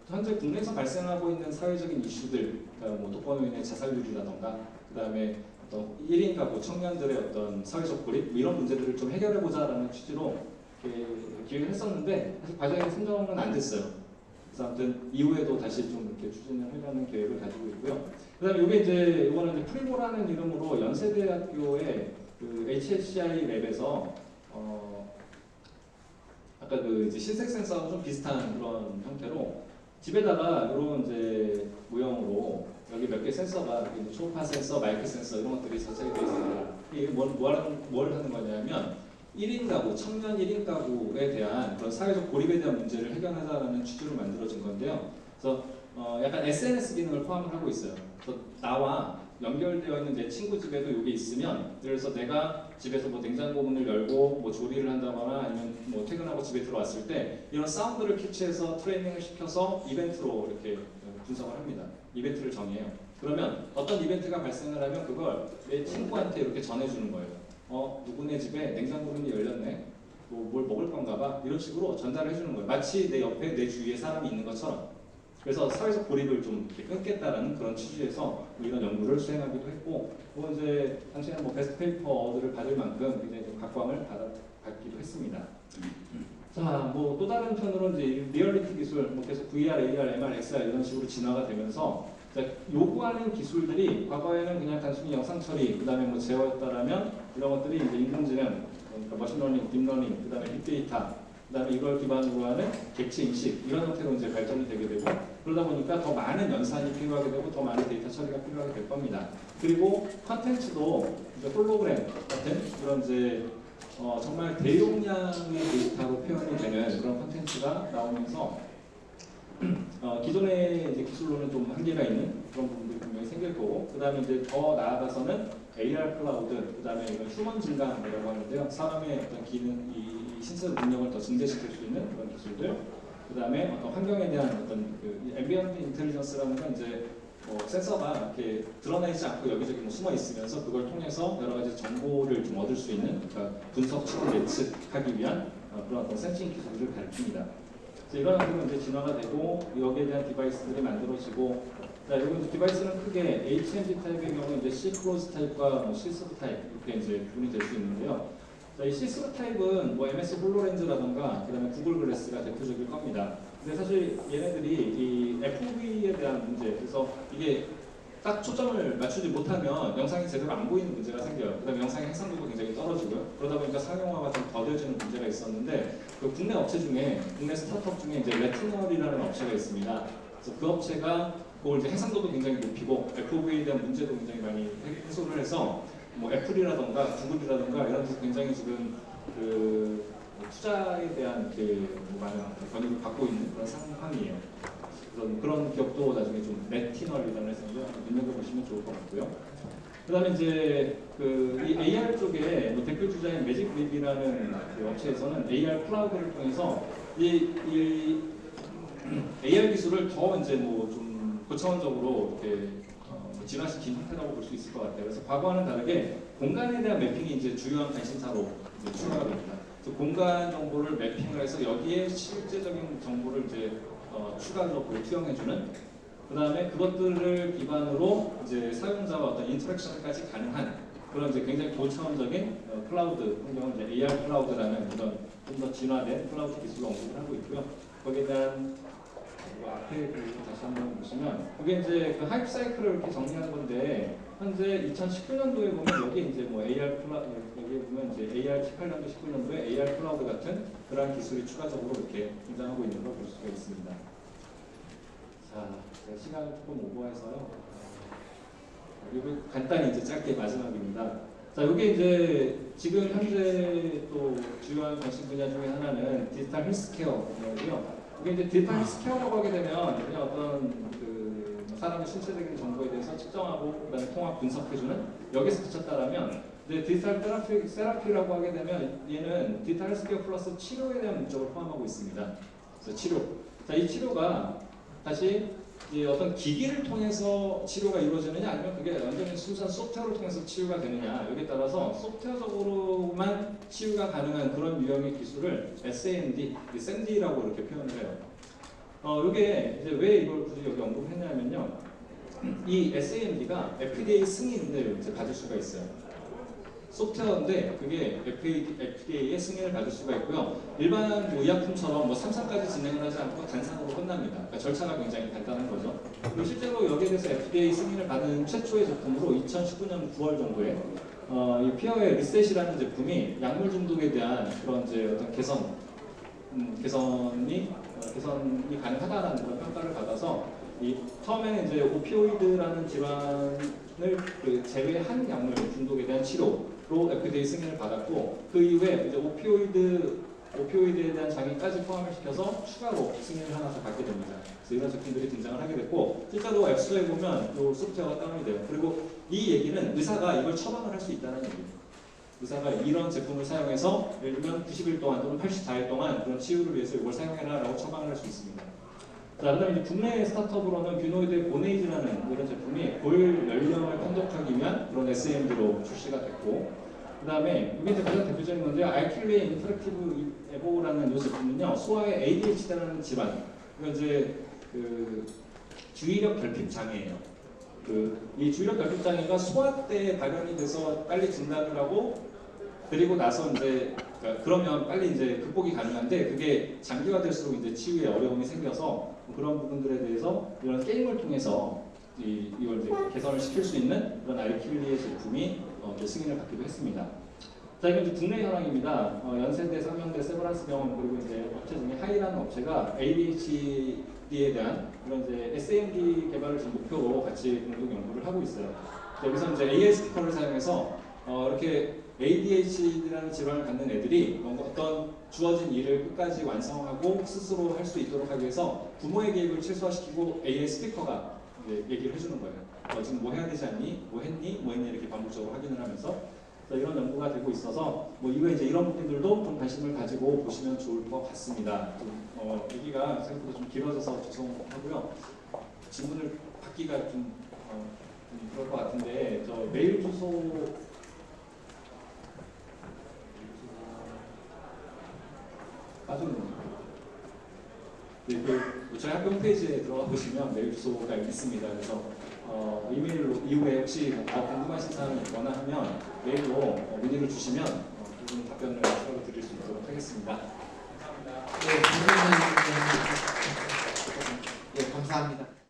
현재 국내에서 발생하고 있는 사회적인 이슈들, 그러니까 뭐 독거노인의 자살률이라든가 그다음에 어떤 1인 가구 청년들의 어떤 사회적 고립 뭐 이런 문제들을 좀 해결해 보자라는 취지로 기획을 했었는데 사실 과정에 선정은 안 됐어요. 그래서 아무튼 이후에도 다시 좀 이렇게 추진을 하려는 계획을 가지고 있고요. 그다음에 이게 이제 이거는 이제 프리모라는 이름으로 연세대학교의 그 HSCI 랩에서 아까 그 이제 신색 센서하고 좀 비슷한 그런 형태로 집에다가 이런 이제 모형으로 여기 몇 개 센서가 초음파 센서, 마이크 센서 이런 것들이 설치되어 있습니다. 이게 뭘 하는 거냐면 1인 가구, 청년 1인 가구에 대한 그런 사회적 고립에 대한 문제를 해결하자라는 취지로 만들어진 건데요. 그래서 약간 SNS 기능을 포함을 하고 있어요. 그래서 나와 연결되어 있는 내 친구 집에도 이게 있으면, 그래서 내가 집에서 뭐 냉장고 문을 열고 뭐 조리를 한다거나 아니면 뭐 퇴근하고 집에 들어왔을 때 이런 사운드를 캐치해서 트레이닝을 시켜서 이벤트로 이렇게 분석을 합니다. 이벤트를 정해요. 그러면 어떤 이벤트가 발생을 하면 그걸 내 친구한테 이렇게 전해주는 거예요. 누구네 집에 냉장고 문이 열렸네. 뭐 뭘 먹을 건가 봐. 이런 식으로 전달을 해주는 거예요. 마치 내 옆에 내 주위에 사람이 있는 것처럼. 그래서 사회적 고립을 좀 이렇게 끊겠다라는 그런 취지에서 이런 연구를 수행하기도 했고, 또 이제 당시에는 뭐 베스트 페이퍼들을 받을 만큼 굉장히 좀 각광을 받기도 했습니다. 자, 뭐 또 다른 편으로 이제 리얼리티 기술, 뭐 계속 VR, AR, MR, XR 이런 식으로 진화가 되면서 요구하는 기술들이 과거에는 그냥 단순히 영상 처리, 그다음에 뭐 제어였다라면 이런 것들이 이제 인공지능, 그러니까 머신러닝, 딥러닝, 그다음에 빅데이터, 그다음에 이걸 기반으로 하는 객체 인식 이런 형태로 이제 발전이 되게 되고, 그러다 보니까 더 많은 연산이 필요하게 되고 더 많은 데이터 처리가 필요하게 될 겁니다. 그리고 컨텐츠도 이제 홀로그램 같은 그런 이제 정말 대용량의 데이터로 표현이 되는 그런 컨텐츠가 나오면서 기존의 이제 기술로는 좀 한계가 있는 그런 부분들이 분명히 생길 거고, 그 다음에 이제 더 나아가서는 AR 클라우드, 그 다음에 이건 휴먼 증강이라고 하는데요. 사람의 어떤 기능, 이 신체 능력을 더 증대시킬 수 있는 그런 기술들, 그 다음에 어떤 환경에 대한 어떤 그 앰비언트 인텔리전스라는 건 이제 센서가 이렇게 드러내지 않고 여기저기 뭐 숨어 있으면서 그걸 통해서 여러 가지 정보를 좀 얻을 수 있는, 그러니까 분석, 추론, 예측하기 위한 그런 어떤 센싱 기술을 가리킵니다. 이런 형태로 이제 진화가 되고 여기에 대한 디바이스들이 만들어지고, 자, 여기 이제 디바이스는 크게 HMG 타입의 경우 이제 C 클로즈 타입과 뭐 C 스브 타입 이렇게 이제 구분이 될 수 있는데요. 자, 이 C 스브 타입은 뭐 MS 홀로렌즈라던가 그다음에 구글 글래스가 대표적일 겁니다. 근데 사실 얘네들이 이 FOV에 대한 문제, 그래서 이게 딱 초점을 맞추지 못하면 영상이 제대로 안 보이는 문제가 생겨요. 그다음에 영상의 해상도도 굉장히 떨어지고요. 그러다 보니까 상용화가 좀 더뎌지는 문제가 있었는데, 그 국내 업체 중에, 국내 스타트업 중에 이제 레티널이라는 업체가 있습니다. 그래서 그 업체가 그걸 이제 해상도도 굉장히 높이고 FOV에 대한 문제도 굉장히 많이 해소를 해서 뭐 애플이라던가 구글이라던가 이런 데서 굉장히 지금 그 투자에 대한 많은 권유를 받고 있는 그런 상황이에요. 그래서 그런 기업도 나중에 좀 레티널이라는 해서 눈여겨보시면 좋을 것 같고요. 그다음에 이제 이 AR 쪽에 뭐 대표 주자인 매직립이라는 그 업체에서는 AR 클라우드를 통해서 이 AR 기술을 더 이제 뭐 좀 고차원적으로 이렇게 진화시킨 형태라고 볼 수 있을 것 같아요. 그래서 과거와는 다르게 공간에 대한 매핑이 이제 주요한 관심사로 이제 추가가 됩니다. 그래서 공간 정보를 매핑을 해서 여기에 실제적인 정보를 이제 추가적으로 투영해주는, 그 다음에 그것들을 기반으로 이제 사용자와 어떤 인터랙션까지 가능한 그런 이제 굉장히 고차원적인 클라우드 환경을 이제 AR 클라우드라는 이런 좀 더 진화된 클라우드 기술을 언급을 하고 있고요. 거기에 대한 앞에 다시 한번 보시면 이게 이제 그 하이프 사이클을 이렇게 정리하는 건데, 현재 2019년도에 보면 여기 이제 뭐 AR 클라우드, 여기 보면 이제 AR 18년도 19년도에 AR 클라우드 같은 그러한 기술이 추가적으로 이렇게 등장하고 있는 걸 볼 수가 있습니다. 자, 제가 시간을 조금 오버해서요. 그리고 간단히 이제 짧게 마지막입니다. 자, 이게 이제 지금 현재 또 주요한 관심 분야 중에 하나는 디지털 헬스케어고요. 이게 이제 디지털 헬스케어라고 하게 되면 그냥 어떤 그 사람의 신체적인 정보에 대해서 측정하고 그다음에 통합 분석해주는, 여기서 그쳤다라면 이제 디지털 세라피라고 하게 되면 얘는 디지털 헬스케어 플러스 치료에 대한 목적을 포함하고 있습니다. 그래서 치료. 자, 이 치료가 다시 이제 어떤 기기를 통해서 치료가 이루어지느냐, 아니면 그게 완전히 순수한 소프트웨어를 통해서 치유가 되느냐, 여기에 따라서 소프트웨어적으로만 치유가 가능한 그런 유형의 기술을 SAMD, SAMD라고 이렇게 표현을 해요. 이게 이제 왜 이걸 굳이 여기 언급했냐면요, 이 SAMD가 FDA 승인을 이제 받을 수가 있어요. 소프트웨어인데 그게 FDA의 승인을 받을 수가 있고요. 일반 뭐 의약품처럼 뭐 3상까지 진행을 하지 않고 단상으로 끝납니다. 그러니까 절차가 굉장히 간단한 거죠. 그리고 실제로 여기에 대해서 FDA 승인을 받은 최초의 제품으로 2019년 9월 정도에 이 피어의 리셋이라는 제품이 약물 중독에 대한 그런 이제 어떤 개선이 가능하다라는 그런 평가를 받아서 이 처음에는 이제 오피오이드라는 질환을 제외한 약물 중독에 대한 치료로 FDA 승인을 받았고, 그 이후에 이제 오피오이드에 대한 장애까지 포함을 시켜서 추가로 승인을 하나 더 받게 됩니다. 그래서 이런 제품들이 등장을 하게 됐고, 실제로 앱스토어에 보면 이 소프트웨어가 다운이 돼요. 그리고 이 얘기는 의사가 이걸 처방을 할 수 있다는 얘기예요. 의사가 이런 제품을 사용해서 예를 들면 90일 동안 또는 84일 동안 그런 치유를 위해서 이걸 사용해라 라고 처방을 할 수 있습니다. 자, 그 다음에 이제 국내 스타트업으로는 뷰노이드의 보네이즈라는 이런 제품이 골 연령을 판독하기 위한 그런 SAMD로 출시가 됐고, 그 다음에 이게 이제 가장 대표적인 건데, 알킬리의 인터랙티브 에보라는 이 제품은요, 소아의 ADHD라는 질환, 이거 이제 그 주의력 결핍 장애예요. 이 주의력 결핍 장애가 소아 때 발현이 돼서 빨리 진단을 하고, 그리고 나서 이제 그러면 빨리 이제 극복이 가능한데, 그게 장기화 될수록 이제 치유에 어려움이 생겨서 그런 부분들에 대해서 이런 게임을 통해서 이걸 이제 개선을 시킬 수 있는 그런 알킬리의 제품이 이제 승인을 받기도 했습니다. 자, 이건 이제 국내 현황입니다. 연세대, 상명대, 세브란스 병원, 그리고 이제 업체 중에 하이라는 업체가 ADHD에 대한 그런 이제 SAMD 개발을 지금 목표로 같이 공동 연구를 하고 있어요. 여기서 이제 AI 스피커를 사용해서 이렇게 ADHD라는 질환을 갖는 애들이 뭔가 어떤 주어진 일을 끝까지 완성하고 스스로 할 수 있도록 하기 위해서 부모의 개입을 최소화시키고 AI 스피커가 얘기를 해주는 거예요. 지금 뭐 해야 되지 않니? 뭐 했니? 뭐 했니? 이렇게 반복적으로 확인을 하면서 이런 연구가 되고 있어서 뭐 이후에 이제 이런 부분들도 좀 관심을 가지고 보시면 좋을 것 같습니다. 얘기가 생각보다 좀 길어져서 죄송하고요. 질문을 받기가 좀 그럴 것 같은데, 저 메일 주소 빠졌는데, 네, 저희 학교 홈페이지에 들어가 보시면 메일 주소가 있습니다. 그래서 이메일로 이후에 혹시 더 궁금하신 사항이 있거나 하면 메일로 문의를 주시면 그분 답변을 추가로 드릴 수 있도록 하겠습니다. 감사합니다. 네, 감사합니다.